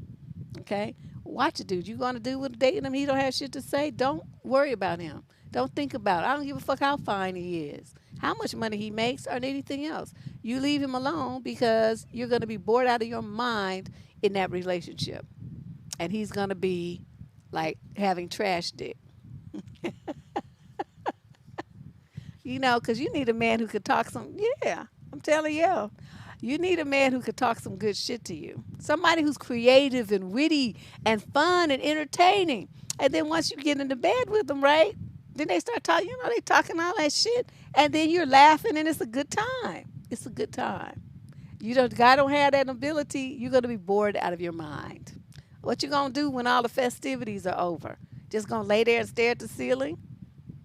S1: Okay? Watch it, dude. You going to do with dating him, he don't have shit to say, don't worry about him. Don't think about it. I don't give a fuck how fine he is, how much money he makes, or anything else. You leave him alone because you're going to be bored out of your mind in that relationship. And he's going to be like having trash dick. Because you need a man who could talk some, yeah, I'm telling you. You need a man who could talk some good shit to you. Somebody who's creative and witty and fun and entertaining. And then once you get into bed with them, right? Then they start talking, they talking all that shit. And then you're laughing and it's a good time. It's a good time. The guy don't have that ability, you're going to be bored out of your mind. What you going to do when all the festivities are over? Just going to lay there and stare at the ceiling?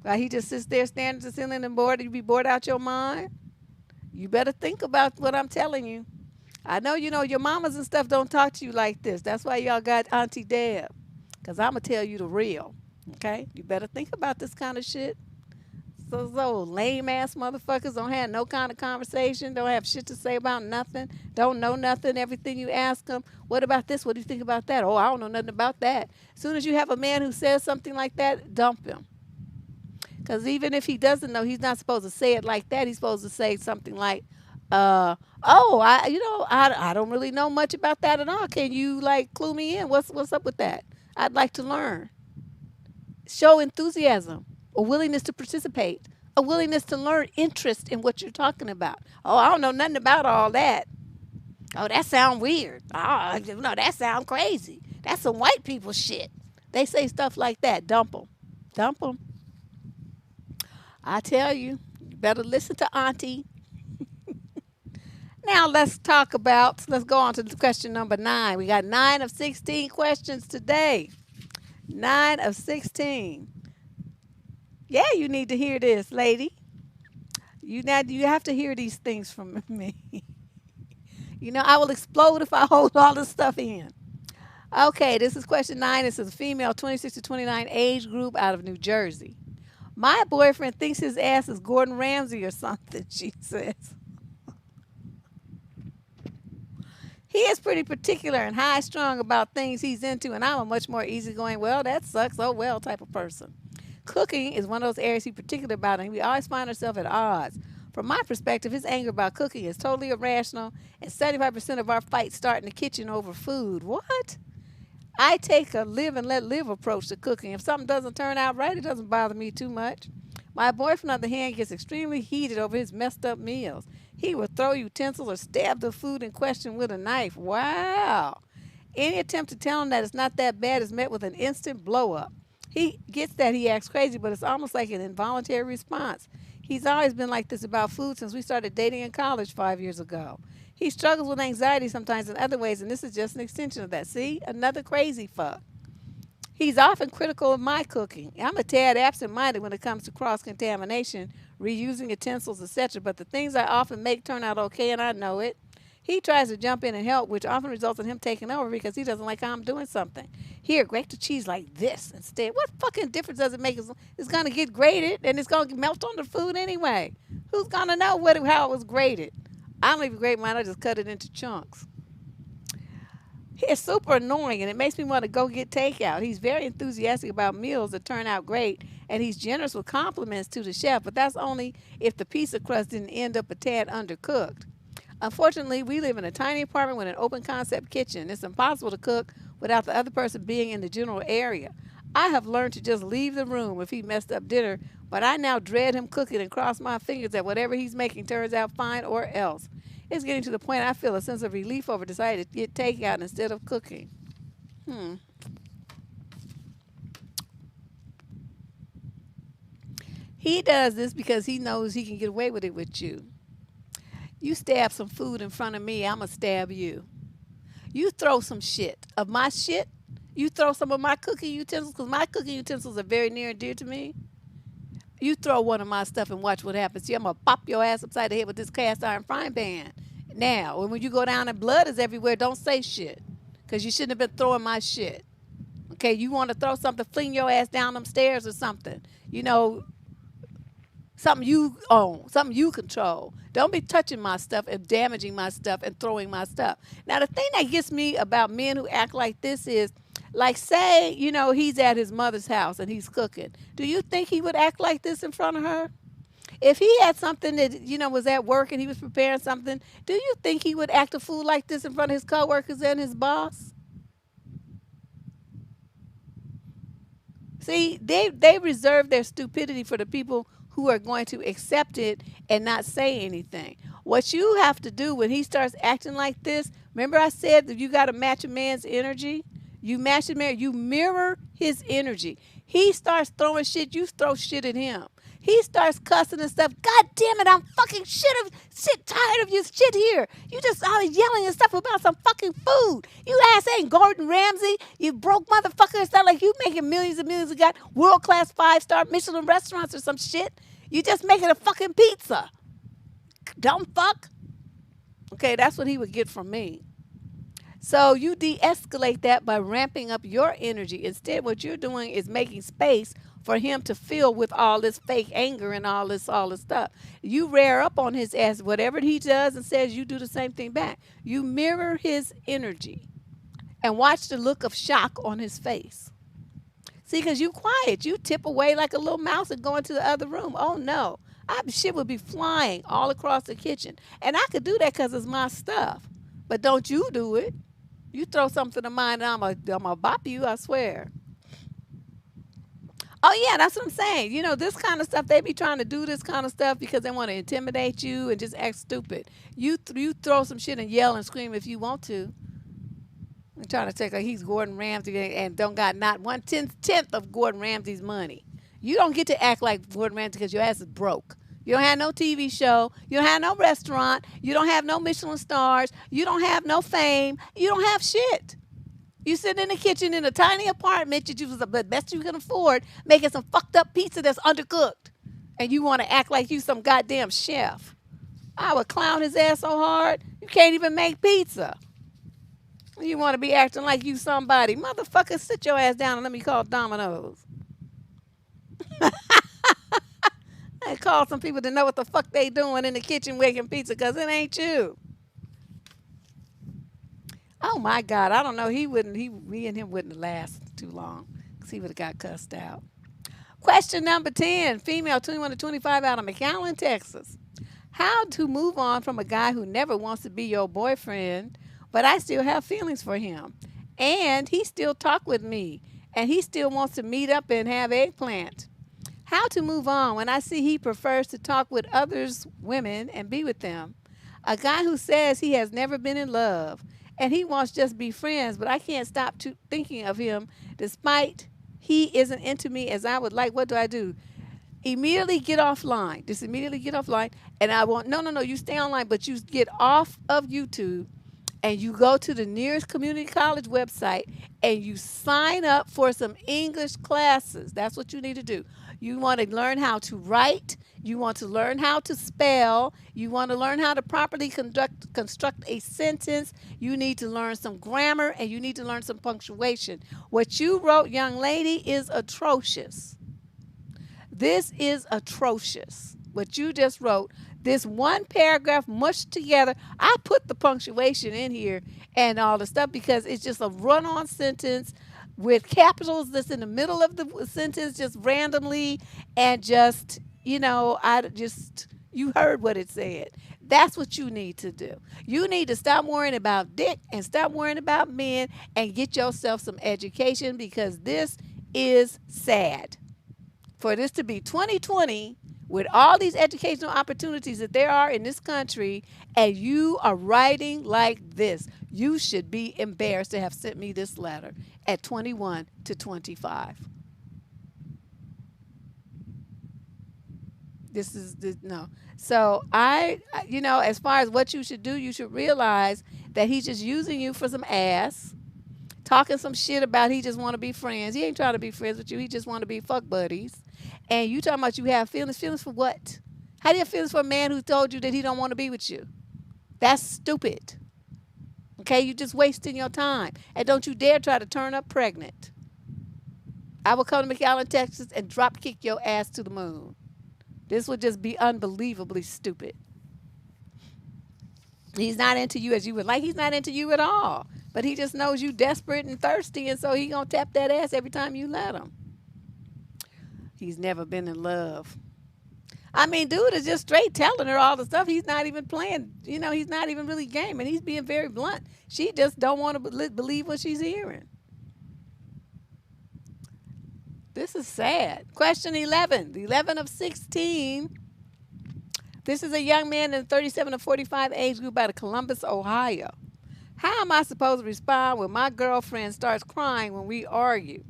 S1: While he just sits there staring at the ceiling and bored, you be bored out your mind? You better think about what I'm telling you. I know, your mamas and stuff don't talk to you like this. That's why y'all got Auntie Deb. Because I'm going to tell you the real. Okay? You better think about this kind of shit. So lame-ass motherfuckers don't have no kind of conversation, don't have shit to say about nothing, don't know nothing, everything you ask them. What about this? What do you think about that? Oh, I don't know nothing about that. As soon as you have a man who says something like that, dump him. Because even if he doesn't know, he's not supposed to say it like that. He's supposed to say something like, I don't really know much about that at all. Can you clue me in? What's up with that? I'd like to learn. Show enthusiasm, a willingness to participate, a willingness to learn, interest in what you're talking about. Oh, I don't know nothing about all that. Oh, that sound weird. Oh, that sound crazy. That's some white people shit. They say stuff like that. Dump them. Dump them. I tell you, you better listen to Auntie. Now let's go on to question number 9. We got 9 of 16 questions today. 9 of 16. Yeah, you need to hear this, lady. You have to hear these things from me. I will explode if I hold all this stuff in. Okay, this is question 9. This is a female 26 to 29 age group out of New Jersey. My boyfriend thinks his ass is Gordon Ramsay or something, she says. He is pretty particular and high strung about things he's into, and I'm a much more easygoing, well, that sucks, oh well type of person. Cooking is one of those areas he's particular about, and we always find ourselves at odds. From my perspective, his anger about cooking is totally irrational, and 75% of our fights start in the kitchen over food. What? I take a live and let live approach to cooking. If something doesn't turn out right, it doesn't bother me too much. My boyfriend, on the other hand, gets extremely heated over his messed up meals. He will throw utensils or stab the food in question with a knife. Wow. Any attempt to tell him that it's not that bad is met with an instant blow up. He gets that he acts crazy, but it's almost like an involuntary response. He's always been like this about food since we started dating in college 5 years ago. He struggles with anxiety sometimes in other ways, and this is just an extension of that. See? Another crazy fuck. He's often critical of my cooking. I'm a tad absent-minded when it comes to cross-contamination, reusing utensils, etc., but the things I often make turn out okay, and I know it. He tries to jump in and help, which often results in him taking over because he doesn't like how I'm doing something. Here, grate the cheese like this instead. What fucking difference does it make? It's going to get grated, and it's going to melt on the food anyway. Who's going to know how it was grated? I don't even grate mine. I just cut it into chunks. It's super annoying, and it makes me want to go get takeout. He's very enthusiastic about meals that turn out great, and he's generous with compliments to the chef, but that's only if the pizza crust didn't end up a tad undercooked. Unfortunately, we live in a tiny apartment with an open concept kitchen. It's impossible to cook without the other person being in the general area. I have learned to just leave the room if he messed up dinner, but I now dread him cooking and cross my fingers that whatever he's making turns out fine or else. It's getting to the point I feel a sense of relief over deciding to get takeout instead of cooking. He does this because he knows he can get away with it with you. You stab some food in front of me, I'ma stab you. You throw some shit of my shit. You throw some of my cooking utensils, because my cooking utensils are very near and dear to me. You throw one of my stuff and watch what happens. See, I'm going to pop your ass upside the head with this cast iron frying pan. Now, when you go down and blood is everywhere, don't say shit, because you shouldn't have been throwing my shit. Okay, you want to throw something, fling your ass down them stairs or something. Something you own, something you control. Don't be touching my stuff and damaging my stuff and throwing my stuff. Now, the thing that gets me about men who act like this is, like, say, he's at his mother's house and he's cooking. Do you think he would act like this in front of her? If he had something that, was at work and he was preparing something, do you think he would act a fool like this in front of his coworkers and his boss? See, they reserve their stupidity for the people who are going to accept it and not say anything. What you have to do when he starts acting like this, remember I said that you got to match a man's energy? You match his energy, you mirror his energy. He starts throwing shit, you throw shit at him. He starts cussing and stuff. God damn it, I'm fucking shit tired of you shit here. You just always yelling and stuff about some fucking food. You ass ain't Gordon Ramsay. You broke motherfucker. It's not like you making millions and millions of world-class 5-star Michelin restaurants or some shit. You just making a fucking pizza. Dumb fuck. Okay, that's what he would get from me. So you de-escalate that by ramping up your energy. Instead, what you're doing is making space for him to fill with all this fake anger and all this stuff. You rear up on his ass. Whatever he does and says, you do the same thing back. You mirror his energy and watch the look of shock on his face. See, because you quiet. You tip away like a little mouse and go into the other room. Oh, no. Shit would be flying all across the kitchen. And I could do that because it's my stuff. But don't you do it. You throw something to mine and I'm gonna bop you, I swear. Oh, yeah, that's what I'm saying. This kind of stuff, they be trying to do this kind of stuff because they want to intimidate you and just act stupid. You throw some shit and yell and scream if you want to. I'm trying to take he's Gordon Ramsay and don't got not 1/10th of Gordon Ramsay's money. You don't get to act like Gordon Ramsay because your ass is broke. You don't have no TV show. You don't have no restaurant. You don't have no Michelin stars. You don't have no fame. You don't have shit. You sitting in the kitchen in a tiny apartment that you was the best you can afford, making some fucked up pizza that's undercooked, and you want to act like you some goddamn chef. I would clown his ass so hard. You can't even make pizza. You want to be acting like you somebody. Motherfucker, sit your ass down and let me call Domino's. And call some people to know what the fuck they doing in the kitchen making pizza because it ain't you. Oh my God, I don't know. He wouldn't. Me and him wouldn't last too long because he would have got cussed out. Question number 10, female 21 to 25 out of McAllen, Texas. How to move on from a guy who never wants to be your boyfriend, but I still have feelings for him. And he still talk with me. And he still wants to meet up and have eggplant. How to move on when I see he prefers to talk with others, women, and be with them. A guy who says he has never been in love and he wants just be friends, but I can't stop thinking of him despite he isn't into me as I would like. What do I do? Immediately get offline. Just immediately get offline. And I won't, no, you stay online, but you get off of YouTube and you go to the nearest community college website and you sign up for some English classes. That's what you need to do. You want to learn how to write. You want to learn how to spell. You want to learn how to properly construct a sentence. You need to learn some grammar and you need to learn some punctuation. What you wrote, young lady, is atrocious. This is atrocious. What you just wrote, this one paragraph mushed together. I put the punctuation in here and all the stuff because it's just a run-on sentence with capitals that's in the middle of the sentence just randomly and just, you heard what it said. That's what you need to do. You need to stop worrying about dick and stop worrying about men and get yourself some education because this is sad. For this to be 2020 with all these educational opportunities that there are in this country and you are writing like this, you should be embarrassed to have sent me this letter at 21 to 25. This is no. So as far as what you should do, you should realize that he's just using you for some ass, talking some shit about he just want to be friends. He ain't trying to be friends with you. He just want to be fuck buddies. And you talking about you have feelings. Feelings for what? How do you have feelings for a man who told you that he don't want to be with you? That's stupid. Okay, you just wasting your time. And don't you dare try to turn up pregnant. I will come to McAllen, Texas and drop kick your ass to the moon. This would just be unbelievably stupid. He's not into you as you would like. He's not into you at all. But he just knows you desperate and thirsty, and so he gonna tap that ass every time you let him. He's never been in love. I mean, dude is just straight telling her all the stuff. He's not even playing. He's not even really gaming. He's being very blunt. She just don't want to believe what she's hearing. This is sad. Question 11. The 11 of 16. This is a young man in the 37 to 45 age group out of Columbus, Ohio. How am I supposed to respond when my girlfriend starts crying when we argue?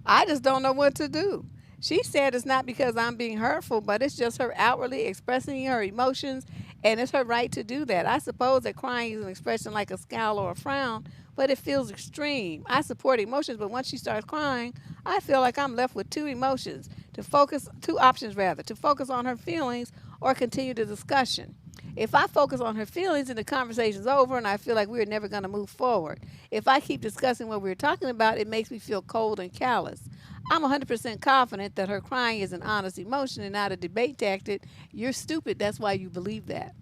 S1: I just don't know what to do. She said it's not because I'm being hurtful, but it's just her outwardly expressing her emotions, and it's her right to do that. I suppose that crying is an expression like a scowl or a frown, but it feels extreme. I support emotions, but once she starts crying, I feel like I'm left with two options, to focus on her feelings or continue the discussion. If I focus on her feelings and the conversation's over and I feel like we're never going to move forward. If I keep discussing what we're talking about, it makes me feel cold and callous. I'm 100% confident that her crying is an honest emotion and not a debate tactic. You're stupid. That's why you believe that.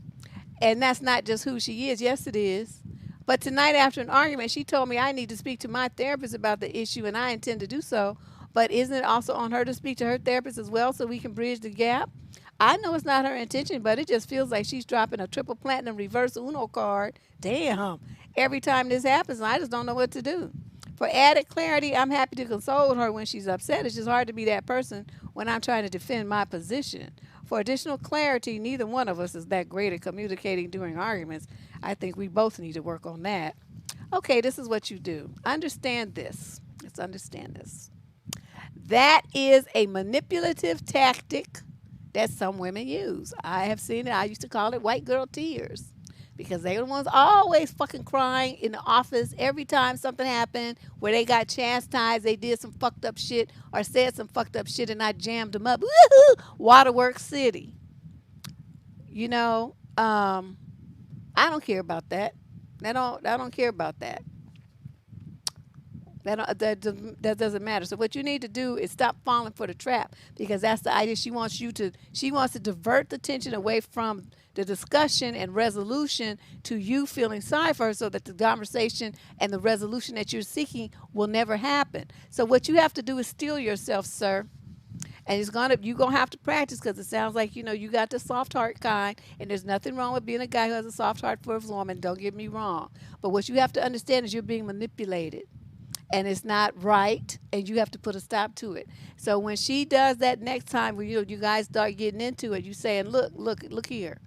S1: And that's not just who she is. Yes, it is. But tonight after an argument, she told me I need to speak to my therapist about the issue, and I intend to do so. But isn't it also on her to speak to her therapist as well so we can bridge the gap? I know it's not her intention, but it just feels like she's dropping a triple platinum reverse Uno card. Damn. Every time this happens, I just don't know what to do. For added clarity, I'm happy to console her when she's upset. It's just hard to be that person when I'm trying to defend my position. For additional clarity, neither one of us is that great at communicating during arguments. I think we both need to work on that. Okay, this is what you do. Understand this. Let's understand this. That is a manipulative tactic that some women use. I have seen it. I used to call it white girl tears. because they're the ones always fucking crying in the office every time something happened where they got chastised, they did some fucked up shit or said some fucked up shit and I jammed them up. Woohoo! Waterworks City. You know, I don't care about that. I don't care about that. That doesn't matter. So what you need to do is stop falling for the trap because that's the idea. She wants to divert the attention away from the discussion and resolution to you feeling sorry for her so that the conversation and the resolution that you're seeking will never happen. So what you have to do is steel yourself, sir. And you're gonna have to practice because it sounds like you got the soft heart kind, and there's nothing wrong with being a guy who has a soft heart for a woman. Don't get me wrong, but what you have to understand is you're being manipulated and it's not right and you have to put a stop to it. So when she does that next time when you guys start getting into it, you saying, look here.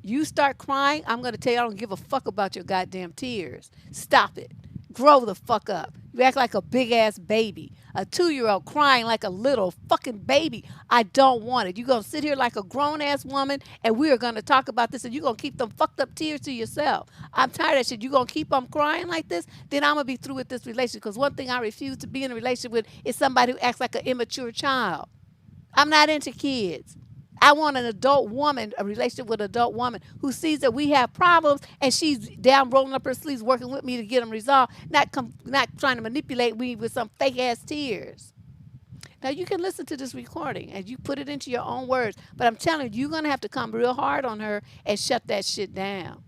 S1: You start crying, I'm going to tell you I don't give a fuck about your goddamn tears. Stop it. Grow the fuck up. You act like a big ass baby. A 2-year-old crying like a little fucking baby. I don't want it. You're going to sit here like a grown ass woman and we are going to talk about this and you're going to keep them fucked up tears to yourself. I'm tired of that shit. You're going to keep them crying like this? Then I'm going to be through with this relationship because one thing I refuse to be in a relationship with is somebody who acts like an immature child. I'm not into kids. I want an adult woman, a relationship with an adult woman who sees that we have problems and she's down rolling up her sleeves working with me to get them resolved, not trying to manipulate me with some fake ass tears. Now you can listen to this recording and you put it into your own words, but I'm telling you, you're going to have to come real hard on her and shut that shit down.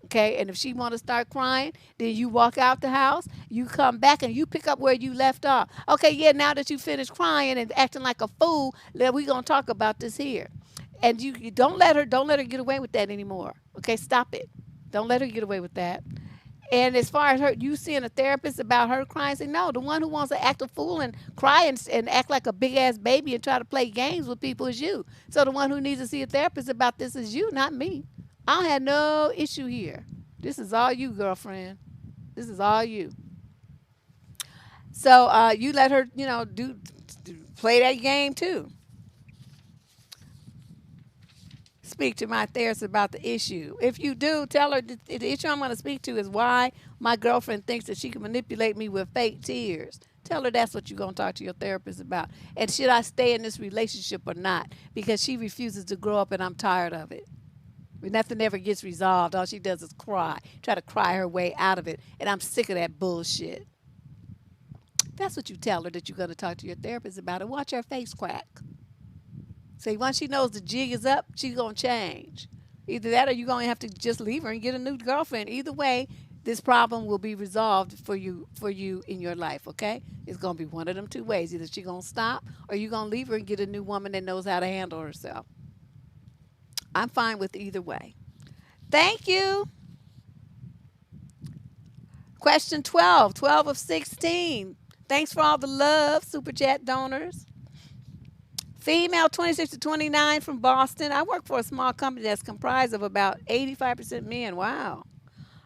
S1: Okay, and if she want to start crying, then you walk out the house, you come back and you pick up where you left off. Okay, yeah, now that you finished crying and acting like a fool, then we're going to talk about this here. And you don't let her get away with that anymore. Okay, stop it. Don't let her get away with that. And as far as you seeing a therapist about her crying, say no. The one who wants to act a fool and cry and act like a big ass baby and try to play games with people is you. So the one who needs to see a therapist about this is you, not me. I don't have no issue here. This is all you, girlfriend. This is all you. So you let her, play that game too. Speak to my therapist about the issue. If you do, tell her the issue I'm going to speak to is why my girlfriend thinks that she can manipulate me with fake tears. Tell her that's what you're going to talk to your therapist about. And should I stay in this relationship or not? Because she refuses to grow up and I'm tired of it. Nothing ever gets resolved. All she does is cry, try to cry her way out of it. And I'm sick of that bullshit. That's what you tell her that you're going to talk to your therapist about and watch her face crack. See, once she knows the jig is up, she's going to change. Either that or you're going to have to just leave her and get a new girlfriend. Either way, this problem will be resolved for you in your life, okay? It's going to be one of them two ways. Either she's going to stop or you're going to leave her and get a new woman that knows how to handle herself. I'm fine with either way. Thank you. Question 12 of 16. Thanks for all the love, Super Chat donors. Female, 26 to 29 from Boston. I work for a small company that's comprised of about 85% men. Wow.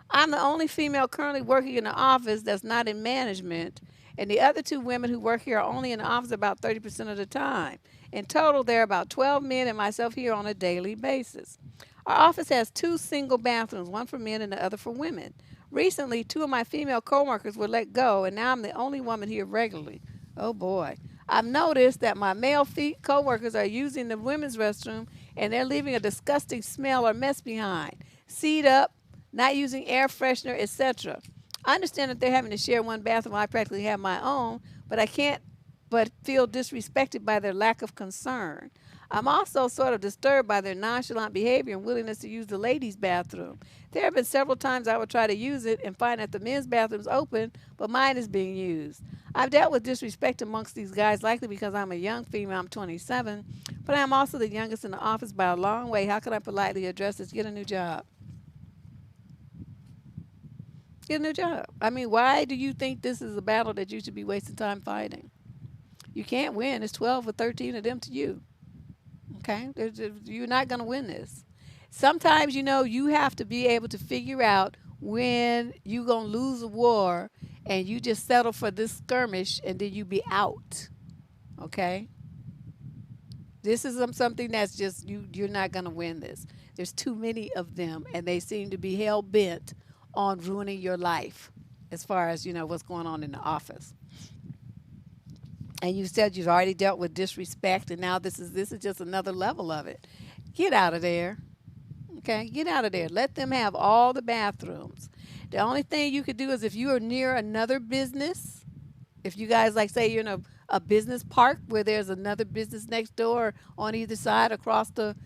S1: I'm the only female currently working in the office that's not in management, and the other 2 women who work here are only in the office about 30% of the time. In total, there are about 12 men and myself here on a daily basis. Our office has 2 single bathrooms, one for men and the other for women. Recently, 2 of my female coworkers were let go, and now I'm the only woman here regularly. Oh boy. I've noticed that my male coworkers are using the women's restroom, and they're leaving a disgusting smell or mess behind. Seat up, not using air freshener, etc. I understand that they're having to share one bathroom. I practically have my own, but I can't but feel disrespected by their lack of concern. I'm also sort of disturbed by their nonchalant behavior and willingness to use the ladies' bathroom. There have been several times I would try to use it and find that the men's bathroom is open, but mine is being used. I've dealt with disrespect amongst these guys, likely because I'm a young female, I'm 27, but I am also the youngest in the office by a long way. How can I politely address this? Get a new job. Get a new job. I mean, why do you think this is a battle that you should be wasting time fighting? You can't win. It's 12 or 13 of them to you. Okay? You're not going to win this. Sometimes, you have to be able to figure out when you're going to lose a war and you just settle for this skirmish and then you be out. Okay? This is something that's just, you're not going to win this. There's too many of them, and they seem to be hell bent on ruining your life as far as, what's going on in the office. And you said you've already dealt with disrespect, and now this is just another level of it. Get out of there. Okay, get out of there. Let them have all the bathrooms. The only thing you could do is if you are near another business, if you guys, like, say you're in a business park where there's another business next door on either side across the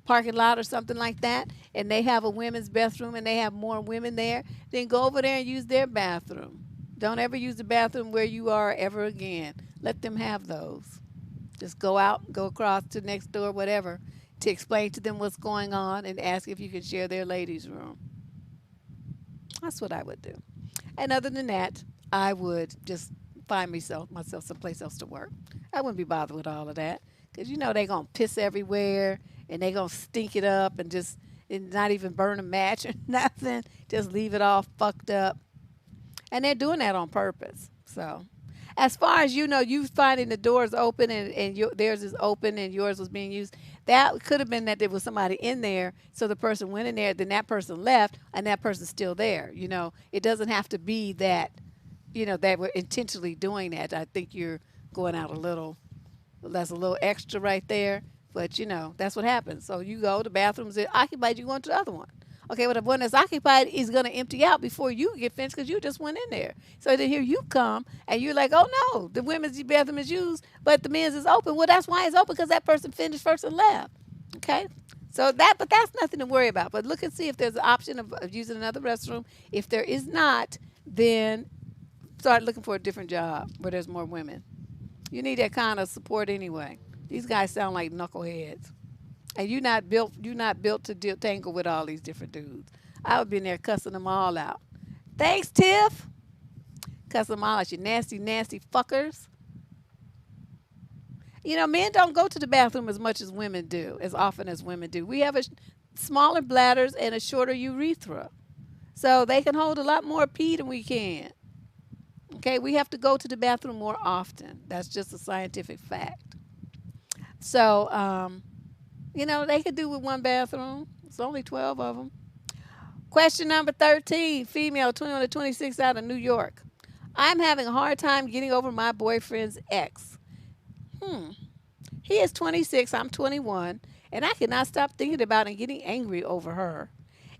S1: parking lot or something like that, and they have a women's bathroom and they have more women there, then go over there and use their bathroom. Don't ever use the bathroom where you are ever again. Let them have those. Just go out, go across to next door, whatever, to explain to them what's going on and ask if you can share their ladies' room. That's what I would do. And other than that, I would just find myself someplace else to work. I wouldn't be bothered with all of that because they're going to piss everywhere and they're going to stink it up and not even burn a match or nothing. Just leave it all fucked up. And they're doing that on purpose. So as far as you finding the doors open and theirs is open and yours was being used, that could have been that there was somebody in there, so the person went in there, then that person left, and that person's still there. It doesn't have to be that, that we're intentionally doing that. I think you're going out a little, that's a little extra right there, but that's what happens. So you go, the bathroom's occupied, you go into the other one. Okay, well, the one that's occupied is going to empty out before you get finished because you just went in there. So then here you come, and you're like, oh, no, the women's bathroom is used, but the men's is open. Well, that's why it's open, because that person finished first and left. Okay? But that's nothing to worry about. But look and see if there's an option of using another restroom. If there is not, then start looking for a different job where there's more women. You need that kind of support anyway. These guys sound like knuckleheads. And you're not built to tangle with all these different dudes. I would be in there cussing them all out. Thanks, Tiff. Cussing them all out, you nasty, nasty fuckers. Men don't go to the bathroom as much as women do, as often as women do. We have smaller bladders and a shorter urethra. So they can hold a lot more pee than we can. Okay, we have to go to the bathroom more often. That's just a scientific fact. So, they could do with one bathroom. It's only 12 of them. Question number 13, female, 21 to 26, out of New York. I'm having a hard time getting over my boyfriend's ex. He is 26, I'm 21, and I cannot stop thinking about and getting angry over her.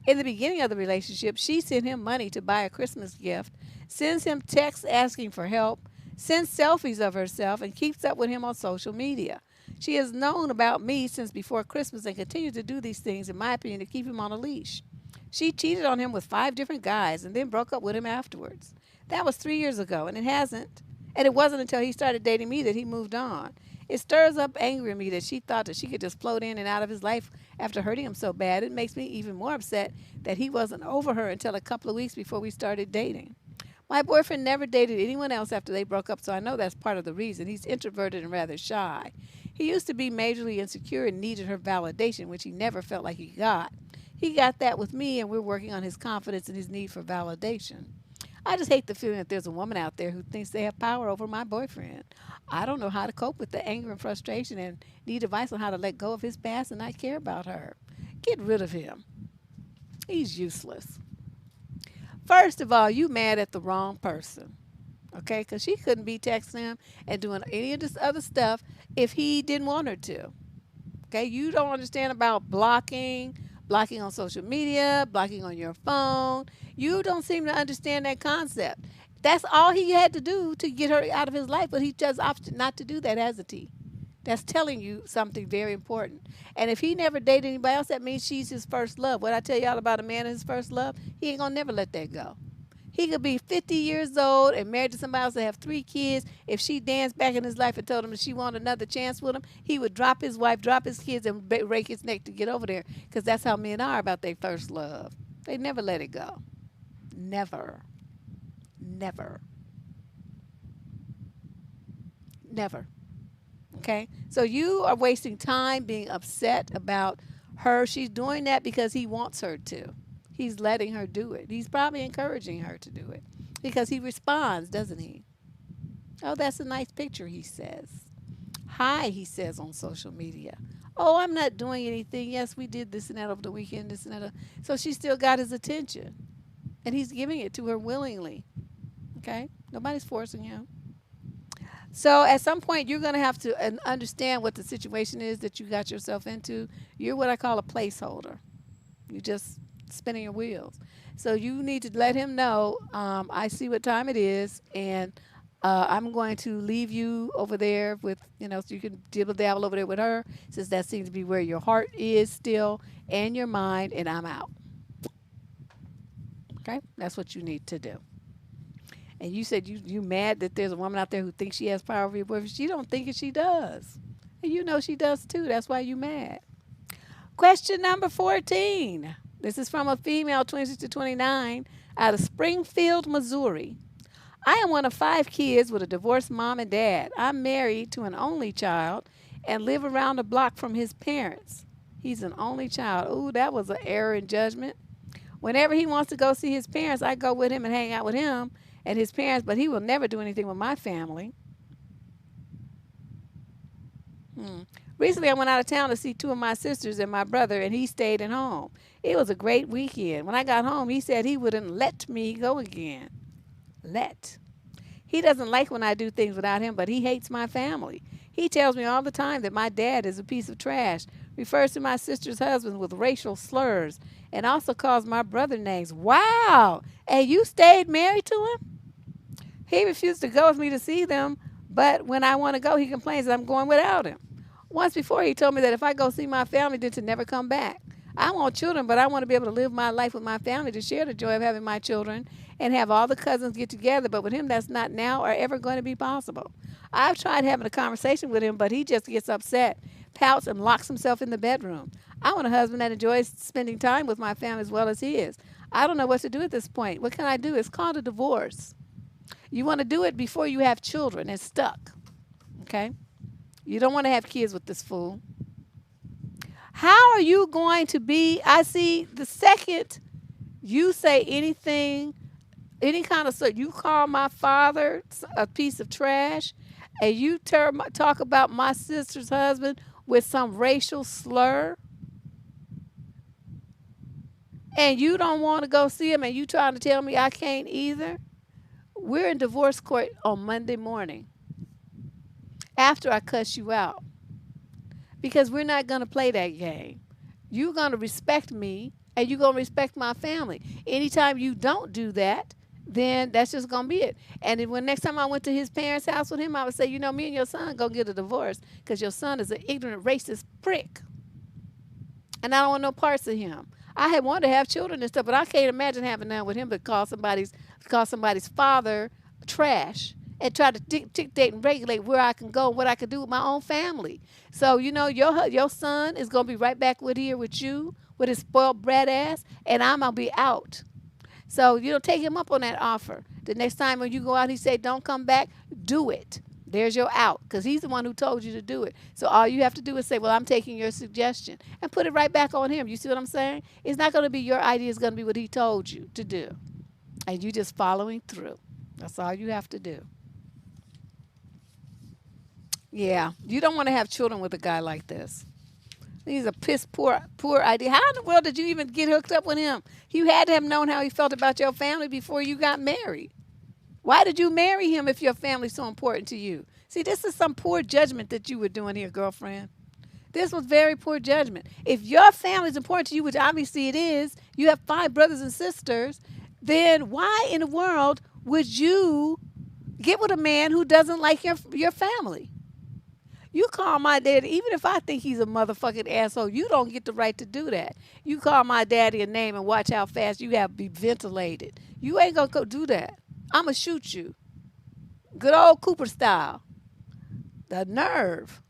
S1: In the beginning of the relationship, she sent him money to buy a Christmas gift, sends him texts asking for help, sends selfies of herself, and keeps up with him on social media. She has known about me since before Christmas and continues to do these things, in my opinion, to keep him on a leash. She cheated on him with 5 different guys and then broke up with him afterwards. That was 3 years ago, and it wasn't until he started dating me that he moved on. It stirs up anger in me that she thought that she could just float in and out of his life after hurting him so bad. It makes me even more upset that he wasn't over her until a couple of weeks before we started dating. My boyfriend never dated anyone else after they broke up, so I know that's part of the reason. He's introverted and rather shy. He used to be majorly insecure and needed her validation, which he never felt like he got. He got that with me, and we're working on his confidence and his need for validation. I just hate the feeling that there's a woman out there who thinks they have power over my boyfriend. I don't know how to cope with the anger and frustration and need advice on how to let go of his past and not care about her. Get rid of him. He's useless. First of all, you mad at the wrong person. Okay? Because she couldn't be texting him and doing any of this other stuff if he didn't want her to. Okay? You don't understand about blocking on social media, blocking on your phone. You don't seem to understand that concept. That's all he had to do to get her out of his life, but he just opted not to do that, hasn't he? That's telling you something very important. And if he never dated anybody else, that means she's his first love. What I tell y'all about a man and his first love, he ain't gonna never let that go. He could be 50 years old and married to somebody else and have 3 kids. If she danced back in his life and told him that she wanted another chance with him, he would drop his wife, drop his kids, and break his neck to get over there. Because that's how men are about their first love. They never let it go. Never. Never. Never. Okay? So you are wasting time being upset about her. She's doing that because he wants her to. He's letting her do it. He's probably encouraging her to do it because he responds, doesn't he? Oh, that's a nice picture, he says. Hi, he says on social media. Oh, I'm not doing anything. Yes, we did this and that over the weekend, this and that. So she still got his attention. And he's giving it to her willingly. Okay? Nobody's forcing him. So at some point, you're going to have to understand what the situation is that you got yourself into. You're what I call a placeholder. You just spinning your wheels. So you need to let him know, I see what time it is, and I'm going to leave you over there with, so you can dibble dabble over there with her, since that seems to be where your heart is still and your mind, and I'm out. Okay? That's what you need to do. And you said you mad that there's a woman out there who thinks she has power over your boyfriend. She don't think it, she does. And you know she does too. That's why you mad. Question number 14. This is from a female, 26 to 29, out of Springfield, Missouri. I am one of 5 kids with a divorced mom and dad. I'm married to an only child and live around the block from his parents. He's an only child. Ooh, that was an error in judgment. Whenever he wants to go see his parents, I go with him and hang out with him and his parents, but he will never do anything with my family. Recently, I went out of town to see 2 of my sisters and my brother, and he stayed at home. It was a great weekend. When I got home, he said he wouldn't let me go again. Let. He doesn't like when I do things without him, but he hates my family. He tells me all the time that my dad is a piece of trash, refers to my sister's husband with racial slurs, and also calls my brother names. Wow! And you stayed married to him? He refused to go with me to see them, but when I want to go, he complains that I'm going without him. Once before, he told me that if I go see my family, then to never come back. I want children, but I want to be able to live my life with my family, to share the joy of having my children and have all the cousins get together. But with him, that's not now or ever going to be possible. I've tried having a conversation with him, but he just gets upset, pouts, and locks himself in the bedroom. I want a husband that enjoys spending time with my family as well as he is. I don't know what to do at this point. What can I do? It's called a divorce. You want to do it before you have children. It's stuck. Okay? You don't want to have kids with this fool. How are you going to be? I see the second you say anything, any kind of stuff, you call my father a piece of trash, and you talk about my sister's husband with some racial slur, and you don't want to go see him, and you trying to tell me I can't either. We're in divorce court on Monday morning after I cuss you out, because we're not going to play that game. You're going to respect me, and you're going to respect my family. Anytime you don't do that, then that's just going to be it. And then when next time I went to his parents' house with him, I would say, me and your son going to get a divorce because your son is an ignorant, racist prick. And I don't want no parts of him. I had wanted to have children and stuff, but I can't imagine having none with him, but call somebody's father trash and try to dictate and regulate where I can go and what I can do with my own family. So, your son is going to be right back here with you, with his spoiled brat ass, and I'm going to be out. So, take him up on that offer. The next time when you go out, he say, don't come back, do it. There's your out, because he's the one who told you to do it. So all you have to do is say, well, I'm taking your suggestion, and put it right back on him. You see what I'm saying? It's not going to be your idea. It's going to be what he told you to do. And you just following through. That's all you have to do. Yeah, you don't want to have children with a guy like this. He's a piss poor idea. How in the world did you even get hooked up with him? You had to have known how he felt about your family before you got married. Why did you marry him if your family's so important to you? See, this is some poor judgment that you were doing here, girlfriend. This was very poor judgment. If your family's important to you, which obviously it is, you have 5 brothers and sisters, then why in the world would you get with a man who doesn't like your family? You call my daddy, even if I think he's a motherfucking asshole, you don't get the right to do that. You call my daddy a name and watch how fast you have to be ventilated. You ain't going to go do that. I'm going to shoot you. Good old Cooper style. The nerve.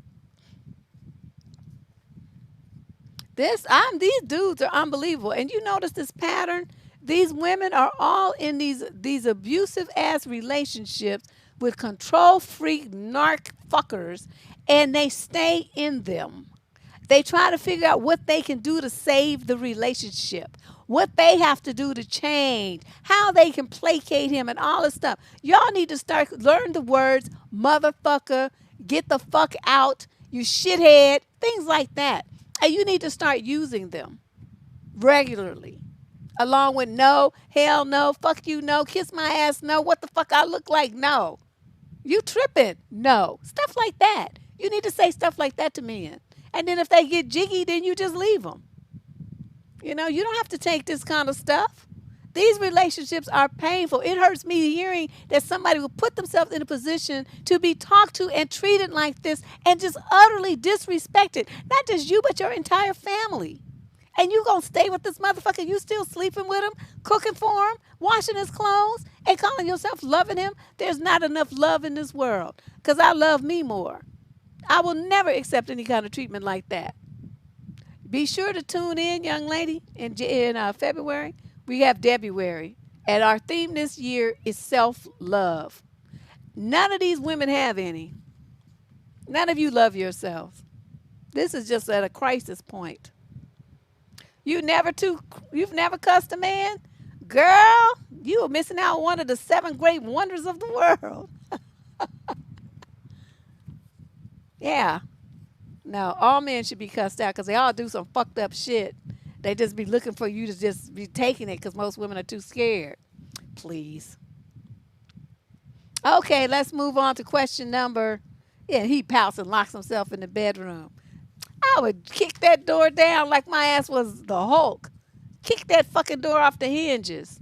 S1: These dudes are unbelievable. And you notice this pattern? These women are all in these abusive ass relationships with control freak narc fuckers, and they stay in them. They try to figure out what they can do to save the relationship, what they have to do to change, how they can placate him, and all this stuff. Y'all need to learn the words motherfucker, get the fuck out, you shithead, things like that. And you need to start using them regularly. Along with no, hell no, fuck you, no, kiss my ass, no, what the fuck I look like, no. You tripping, no. Stuff like that. You need to say stuff like that to men. And then if they get jiggy, then you just leave them. You know, you don't have to take this kind of stuff. These relationships are painful. It hurts me hearing that somebody will put themselves in a position to be talked to and treated like this and just utterly disrespected. Not just you, but your entire family. And you gonna stay with this motherfucker? You still sleeping with him, cooking for him, washing his clothes, and calling yourself loving him? There's not enough love in this world, because I love me more. I will never accept any kind of treatment like that. Be sure to tune in, young lady, in February. We have February, and our theme this year is self-love. None of these women have any. None of you love yourself. This is just at a crisis point. You've never cussed a man? Girl, you are missing out on one of the 7 great wonders of the world. Yeah. No, all men should be cussed out because they all do some fucked up shit. They just be looking for you to just be taking it because most women are too scared. Please. Okay, let's move on to question number. Yeah, he pouts and locks himself in the bedroom. I would kick that door down like my ass was the Hulk. Kick that fucking door off the hinges.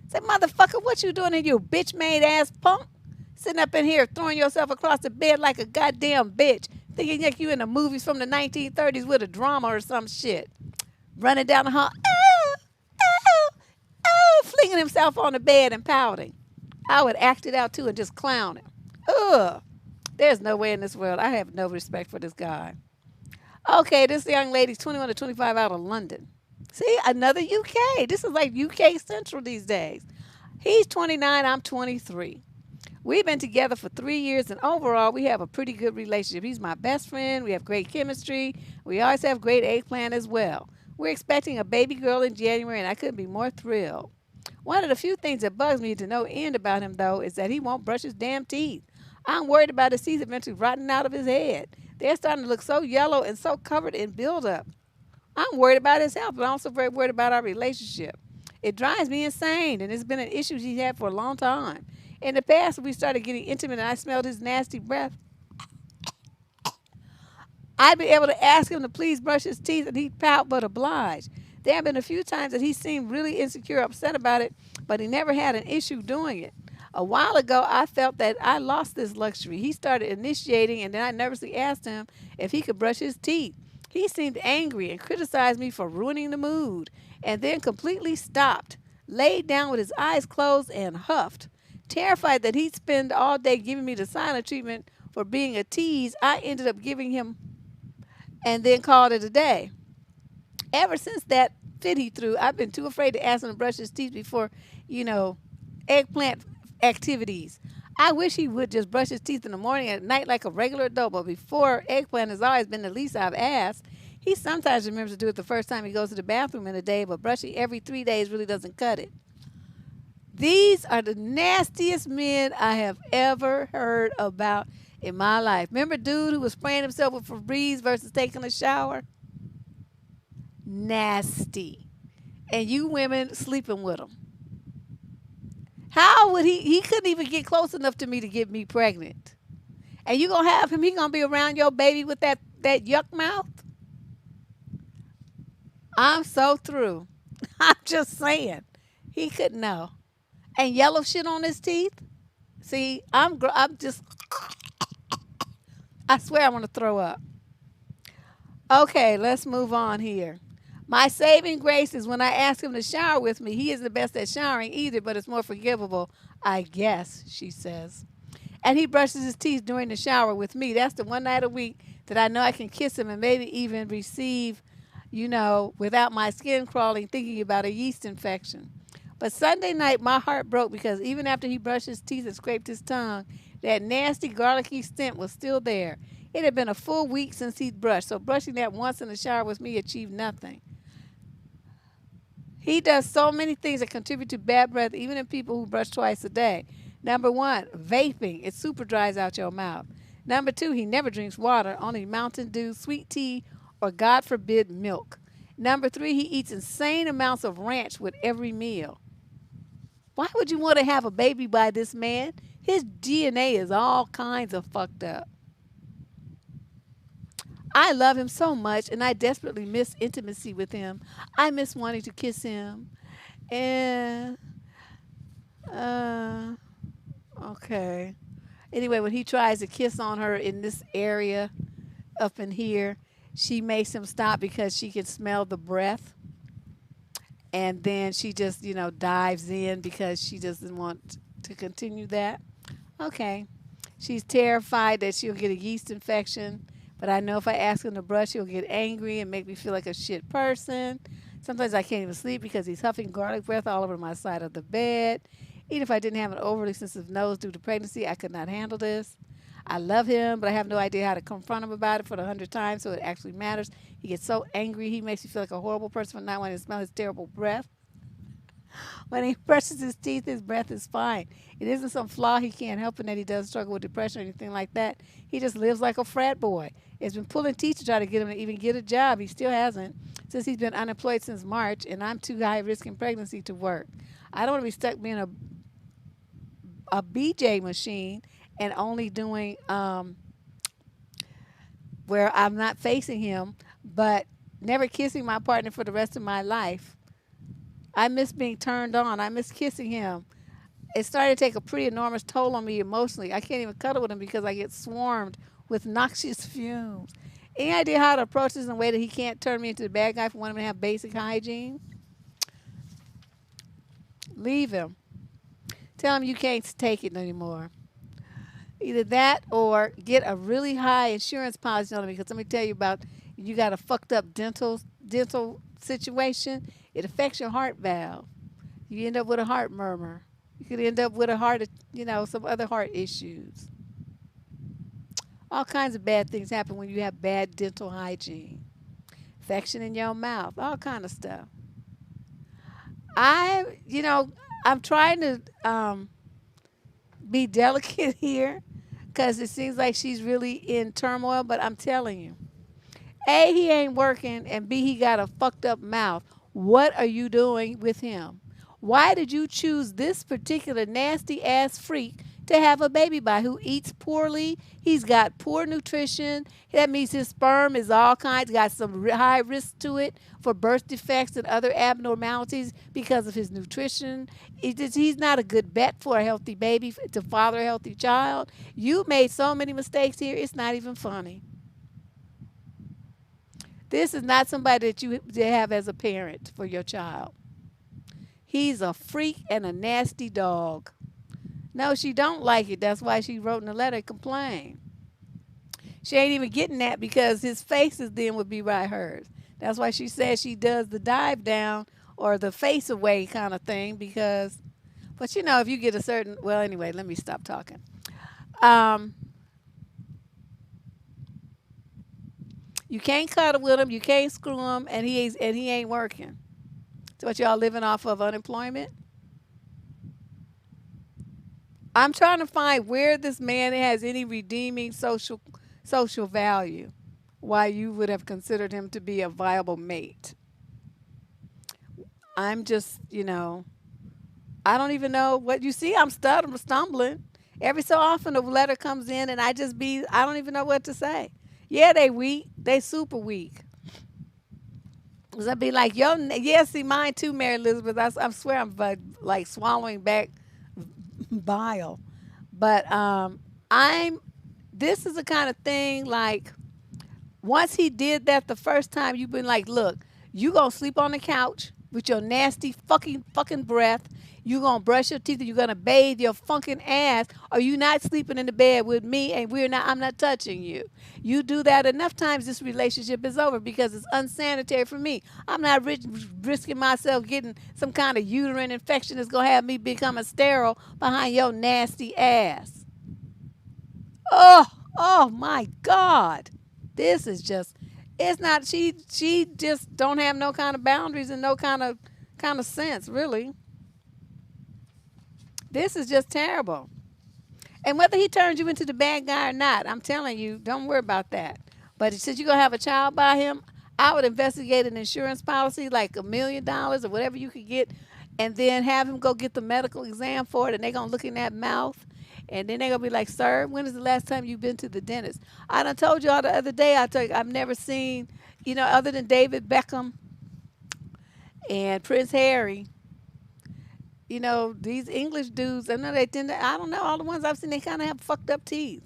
S1: Say, motherfucker, what you doing in, you bitch-made ass punk? Sitting up in here throwing yourself across the bed like a goddamn bitch. Thinking like you in the movies from the 1930s with a drama or some shit. Running down the hall. Oh, oh, oh, flinging himself on the bed and pouting. I would act it out too and just clown him. Ugh. There's no way in this world. I have no respect for this guy. Okay, this young lady's 21 to 25 out of London. See, another UK. This is like UK Central these days. He's 29, I'm 23. We've been together for 3 years, and overall, we have a pretty good relationship. He's my best friend. We have great chemistry. We always have great eggplant as well. We're expecting a baby girl in January, and I couldn't be more thrilled. One of the few things that bugs me to no end about him, though, is that he won't brush his damn teeth. I'm worried about his teeth eventually rotting out of his head. They're starting to look so yellow and so covered in buildup. I'm worried about his health, but I'm also very worried about our relationship. It drives me insane, and it's been an issue he's had for a long time. In the past, when we started getting intimate and I smelled his nasty breath, I'd be able to ask him to please brush his teeth, and he'd pout but oblige. There have been a few times that he seemed really insecure, upset about it, but he never had an issue doing it. A while ago, I felt that I lost this luxury. He started initiating, and then I nervously asked him if he could brush his teeth. He seemed angry and criticized me for ruining the mood, and then completely stopped, laid down with his eyes closed, and huffed. Terrified that he'd spend all day giving me the silent treatment for being a tease, I ended up giving him and then called it a day. Ever since that fit he threw, I've been too afraid to ask him to brush his teeth before, eggplant activities. I wish he would just brush his teeth in the morning and at night like a regular adult, but before eggplant has always been the least I've asked. He sometimes remembers to do it the first time he goes to the bathroom in a day, but brushing every 3 days really doesn't cut it. These are the nastiest men I have ever heard about in my life. Remember dude who was spraying himself with Febreze versus taking a shower? Nasty. And you women sleeping with him. How would he couldn't even get close enough to me to get me pregnant. And you gonna have him, he gonna be around your baby with that yuck mouth? I'm so through. I'm just saying. He couldn't know. And yellow shit on his teeth? See, I'm just, I swear I'm gonna throw up. Okay, let's move on here. My saving grace is when I ask him to shower with me. He isn't the best at showering either, but it's more forgivable, I guess, she says. And he brushes his teeth during the shower with me. That's the one night a week that I know I can kiss him and maybe even receive, without my skin crawling, thinking about a yeast infection. But Sunday night, my heart broke because even after he brushed his teeth and scraped his tongue, that nasty garlicky scent was still there. It had been a full week since he'd brushed, so brushing that once in the shower with me achieved nothing. He does so many things that contribute to bad breath, even in people who brush twice a day. Number 1, vaping. It super dries out your mouth. Number 2, he never drinks water, only Mountain Dew, sweet tea, or God forbid milk. Number 3, he eats insane amounts of ranch with every meal. Why would you want to have a baby by this man? His DNA is all kinds of fucked up. I love him so much and I desperately miss intimacy with him. I miss wanting to kiss him. And, uh, okay. Anyway, when he tries to kiss on her in this area up in here, she makes him stop because she can smell the breath. And then she just, dives in because she doesn't want to continue that. Okay. She's terrified that she'll get a yeast infection, but I know if I ask him to brush, he'll get angry and make me feel like a shit person. Sometimes I can't even sleep because he's huffing garlic breath all over my side of the bed. Even if I didn't have an overly sensitive nose due to pregnancy, I could not handle this. I love him, but I have no idea how to confront him about it for the 100th time so it actually matters. He gets so angry, he makes me feel like a horrible person for not wanting to smell his terrible breath. When he brushes his teeth, his breath is fine. It isn't some flaw he can't help in that he doesn't struggle with depression or anything like that. He just lives like a frat boy. It's been pulling teeth to try to get him to even get a job. He still hasn't, since he's been unemployed since March, and I'm too high risk in pregnancy to work. I don't want to be stuck being a BJ machine and only doing where I'm not facing him, but never kissing my partner for the rest of my life. I miss being turned on. I miss kissing him. It started to take a pretty enormous toll on me emotionally. I can't even cuddle with him because I get swarmed with noxious fumes. Any idea how to approach this in a way that he can't turn me into the bad guy for wanting to have basic hygiene? Leave him. Tell him you can't take it anymore. Either that or get a really high insurance policy on him, because let me tell you about, you got a fucked up dental situation. It affects your heart valve. You end up with a heart murmur. You could end up with a heart, some other heart issues. All kinds of bad things happen when you have bad dental hygiene. Infection in your mouth, all kind of stuff. I'm trying to be delicate here because it seems like she's really in turmoil, but I'm telling you, A, he ain't working, and B, he got a fucked up mouth. What are you doing with him? Why did you choose this particular nasty ass freak to have a baby by, who eats poorly? He's got poor nutrition. That means his sperm is all kinds, got some high risk to it for birth defects and other abnormalities because of his nutrition. He's not a good bet for a healthy baby, to father a healthy child. You made so many mistakes here, it's not even funny. This is not somebody that you have as a parent for your child. He's a freak and a nasty dog. No, she don't like it. That's why she wrote in the letter, complain. She ain't even getting that because his faces then would be right hers. That's why she says she does the dive down or the face away kind of thing because, but if you get a certain, well, anyway, let me stop talking. You can't cuddle with him, you can't screw him, and he ain't working. So what, y'all living off of unemployment? I'm trying to find where this man has any redeeming social value, why you would have considered him to be a viable mate. I'm just, I don't even know what you see. I'm stumbling. Every so often a letter comes in and I don't even know what to say. Yeah, they weak. They super weak. Cause I'd be like, see, mine too, Mary Elizabeth. I swear I'm like swallowing back bile. But this is the kind of thing, like, once he did that the first time, you've been like, look, you gonna sleep on the couch with your nasty fucking breath. You gonna brush your teeth and you're gonna bathe your fucking ass, or you not sleeping in the bed with me and I'm not touching you. You do that enough times, this relationship is over because it's unsanitary for me. I'm not risking myself getting some kind of uterine infection that's gonna have me becoming sterile behind your nasty ass. Oh my God. This is just, it's not, she just don't have no kind of boundaries and no kind of sense, really. This is just terrible. And whether he turns you into the bad guy or not, I'm telling you, don't worry about that. But since you're going to have a child by him, I would investigate an insurance policy like $1 million or whatever you could get, and then have him go get the medical exam for it. And they're going to look in that mouth. And then they're going to be like, sir, when is the last time you've been to the dentist? I done told you all the other day, I told you, I've never seen, other than David Beckham and Prince Harry, these English dudes, I know they tend to, I don't know, all the ones I've seen, they kind of have fucked up teeth.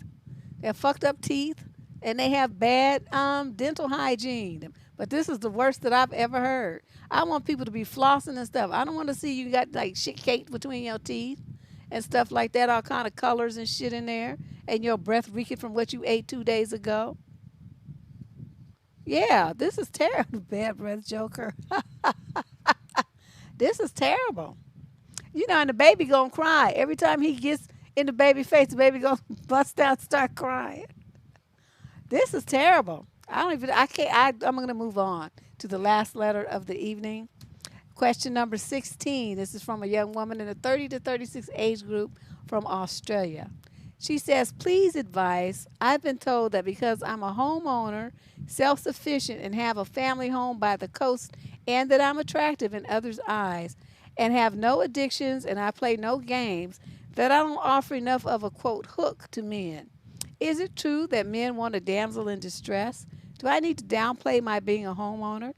S1: They have fucked up teeth and they have bad dental hygiene. But this is the worst that I've ever heard. I want people to be flossing and stuff. I don't want to see you got like shit caked between your teeth and stuff like that, all kind of colors and shit in there, and your breath reeking from what you ate 2 days ago. Yeah, this is terrible, bad breath joker. This is terrible. And the baby gonna cry every time he gets in the baby face. The baby gonna bust out, start crying. This is terrible. I don't even. I can't. I'm gonna move on to the last letter of the evening. Question number 16. This is from a young woman in the 30 to 36 age group from Australia. She says, please advise. I've been told that because I'm a homeowner, self-sufficient, and have a family home by the coast, and that I'm attractive in others' eyes, and have no addictions, and I play no games, that I don't offer enough of a, quote, hook to men. Is it true that men want a damsel in distress? Do I need to downplay my being a homeowner?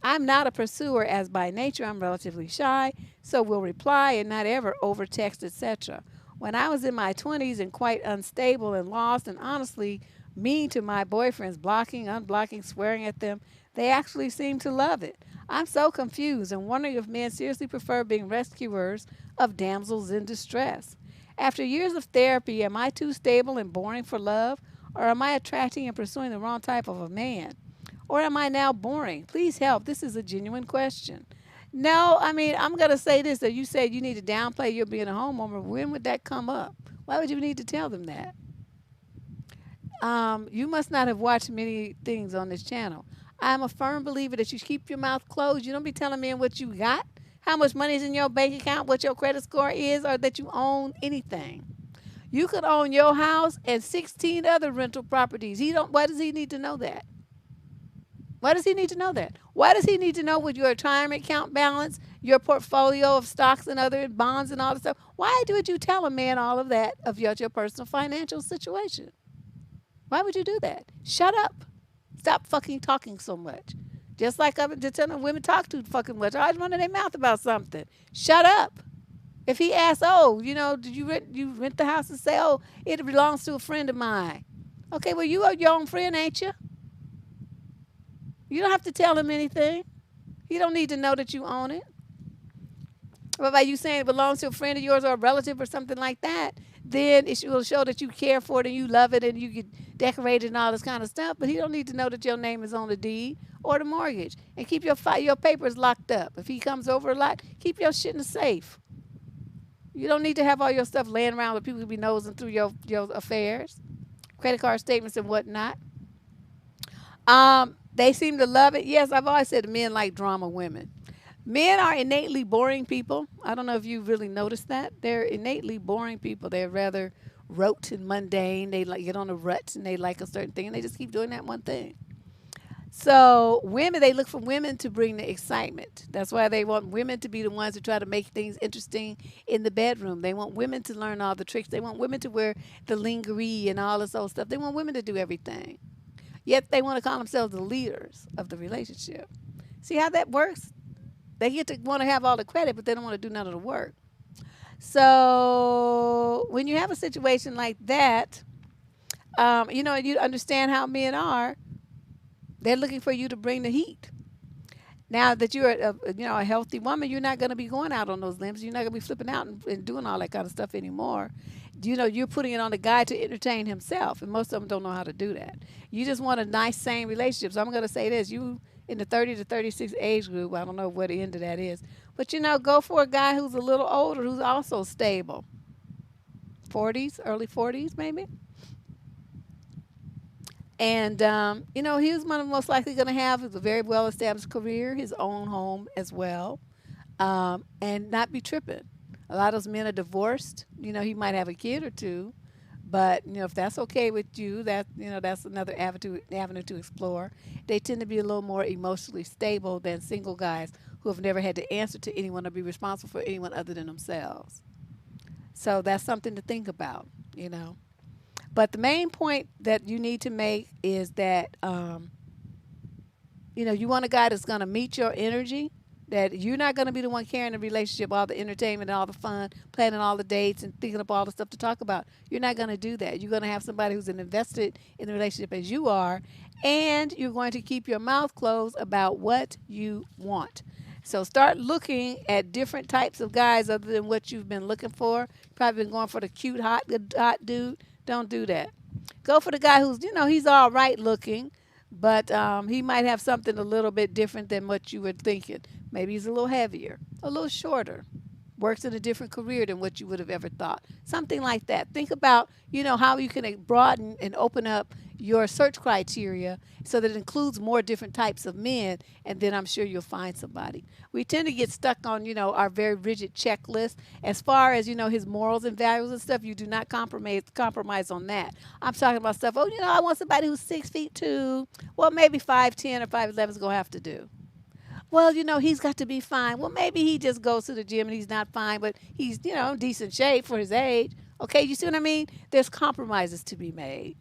S1: I'm not a pursuer, as by nature I'm relatively shy, so will reply and not ever overtext, etc. When I was in my 20s and quite unstable and lost and honestly mean to my boyfriends, blocking, unblocking, swearing at them, they actually seemed to love it. I'm so confused and wondering if men seriously prefer being rescuers of damsels in distress. After years of therapy, am I too stable and boring for love, or am I attracting and pursuing the wrong type of a man? Or am I now boring? Please help. This is a genuine question. No, I mean, I'm going to say this, that you said you need to downplay your being a homeowner. When would that come up? Why would you need to tell them that? You must not have watched many things on this channel. I'm a firm believer that you keep your mouth closed. You don't be telling me what you got, how much money is in your bank account, what your credit score is, or that you own anything. You could own your house and 16 other rental properties. Why does he need to know that? Why does he need to know that? Why does he need to know what your retirement account balance, your portfolio of stocks and other bonds and all this stuff? Why would you tell a man all of that of your personal financial situation? Why would you do that? Shut up. Stop fucking talking so much. Just like I've been telling women talk too fucking much. I always run their mouth about something. Shut up. If he asks, oh, did you rent the house, and say, oh, it belongs to a friend of mine. Okay, well, you are your own friend, ain't you? You don't have to tell him anything. He don't need to know that you own it. But by you saying it belongs to a friend of yours or a relative or something like that, then it will show that you care for it and you love it and you get decorated and all this kind of stuff. But he don't need to know that your name is on the deed or the mortgage. And keep your papers locked up. If he comes over a lot, keep your shit in the safe. You don't need to have all your stuff laying around where people can be nosing through your affairs, credit card statements and whatnot. They seem to love it. Yes, I've always said men like drama women. Men are innately boring people. I don't know if you really noticed that. They're innately boring people. They're rather rote and mundane. They like get on a rut and they like a certain thing and they just keep doing that one thing. So women, they look for women to bring the excitement. That's why they want women to be the ones who try to make things interesting in the bedroom. They want women to learn all the tricks. They want women to wear the lingerie and all this old stuff. They want women to do everything. Yet they want to call themselves the leaders of the relationship. See how that works? They get to want to have all the credit, but they don't want to do none of the work. So when you have a situation like that, you understand how men are. They're looking for you to bring the heat. Now that you're a healthy woman, you're not going to be going out on those limbs. You're not going to be flipping out and doing all that kind of stuff anymore. You're putting it on the guy to entertain himself, and most of them don't know how to do that. You just want a nice, sane relationship. So I'm going to say this. You in the 30 to 36 age group, I don't know what the end of that is, but go for a guy who's a little older, who's also stable. 40s, early 40s maybe. And, he was one of the most likely going to have a very well-established career, his own home as well, and not be tripping. A lot of those men are divorced. He might have a kid or two, But if that's okay with you, that's another avenue to explore. They tend to be a little more emotionally stable than single guys who have never had to answer to anyone or be responsible for anyone other than themselves. So that's something to think about, you know. But the main point that you need to make is that you want a guy that's going to meet your energy, that you're not going to be the one carrying the relationship, all the entertainment, all the fun, planning all the dates and thinking up all the stuff to talk about. You're not going to do that. You're going to have somebody who's invested in the relationship as you are, and you're going to keep your mouth closed about what you want. So start looking at different types of guys other than what you've been looking for. Probably been going for the cute, hot dude. Don't do that. Go for the guy who's, he's all right looking, but he might have something a little bit different than what you were thinking. Maybe he's a little heavier, a little shorter, works in a different career than what you would have ever thought. Something like that. Think about, how you can broaden and open up your search criteria so that it includes more different types of men, and then I'm sure you'll find somebody. We tend to get stuck on, our very rigid checklist. As far as, his morals and values and stuff, you do not compromise on that. I'm talking about stuff, I want somebody who's 6'2". Well, maybe 5'10" or 5'11" is going to have to do. Well, he's got to be fine. Well, maybe he just goes to the gym and he's not fine, but he's, in decent shape for his age. Okay, you see what I mean? There's compromises to be made.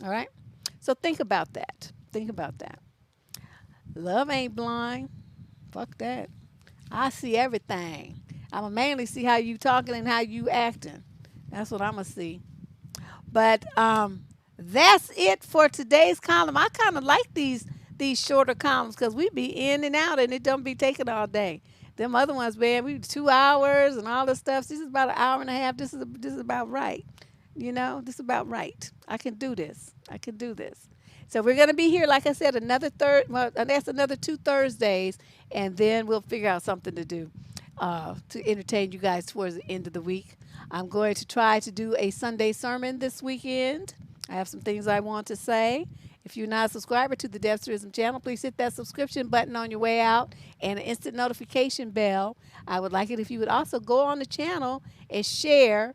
S1: All right? So think about that. Think about that. Love ain't blind. Fuck that. I see everything. I'ma mainly see how you talking and how you acting. That's what I'ma see. But that's it for today's column. I kind of like these shorter columns because we be in and out and it don't be taking all day. Them other ones, man, we 2 hours and all this stuff. This is about an hour and a half. This is about right. This is about right. I can do this. I can do this. So we're gonna be here, like I said, another third. Well, that's another 2 Thursdays, and then we'll figure out something to do to entertain you guys towards the end of the week. I'm going to try to do a Sunday sermon this weekend. I have some things I want to say. If you're not a subscriber to the Devsterism channel, please hit that subscription button on your way out and an instant notification bell. I would like it if you would also go on the channel and share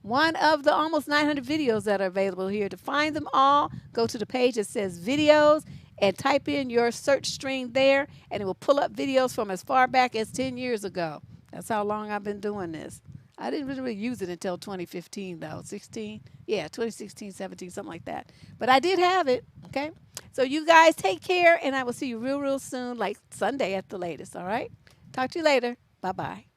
S1: one of the almost 900 videos that are available here. To find them all, go to the page that says videos and type in your search string there, and it will pull up videos from as far back as 10 years ago. That's how long I've been doing this. I didn't really use it until 2015, though. 16? Yeah, 2016, 17, something like that. But I did have it, okay? So you guys take care, and I will see you real, real soon, like Sunday at the latest, all right? Talk to you later. Bye-bye.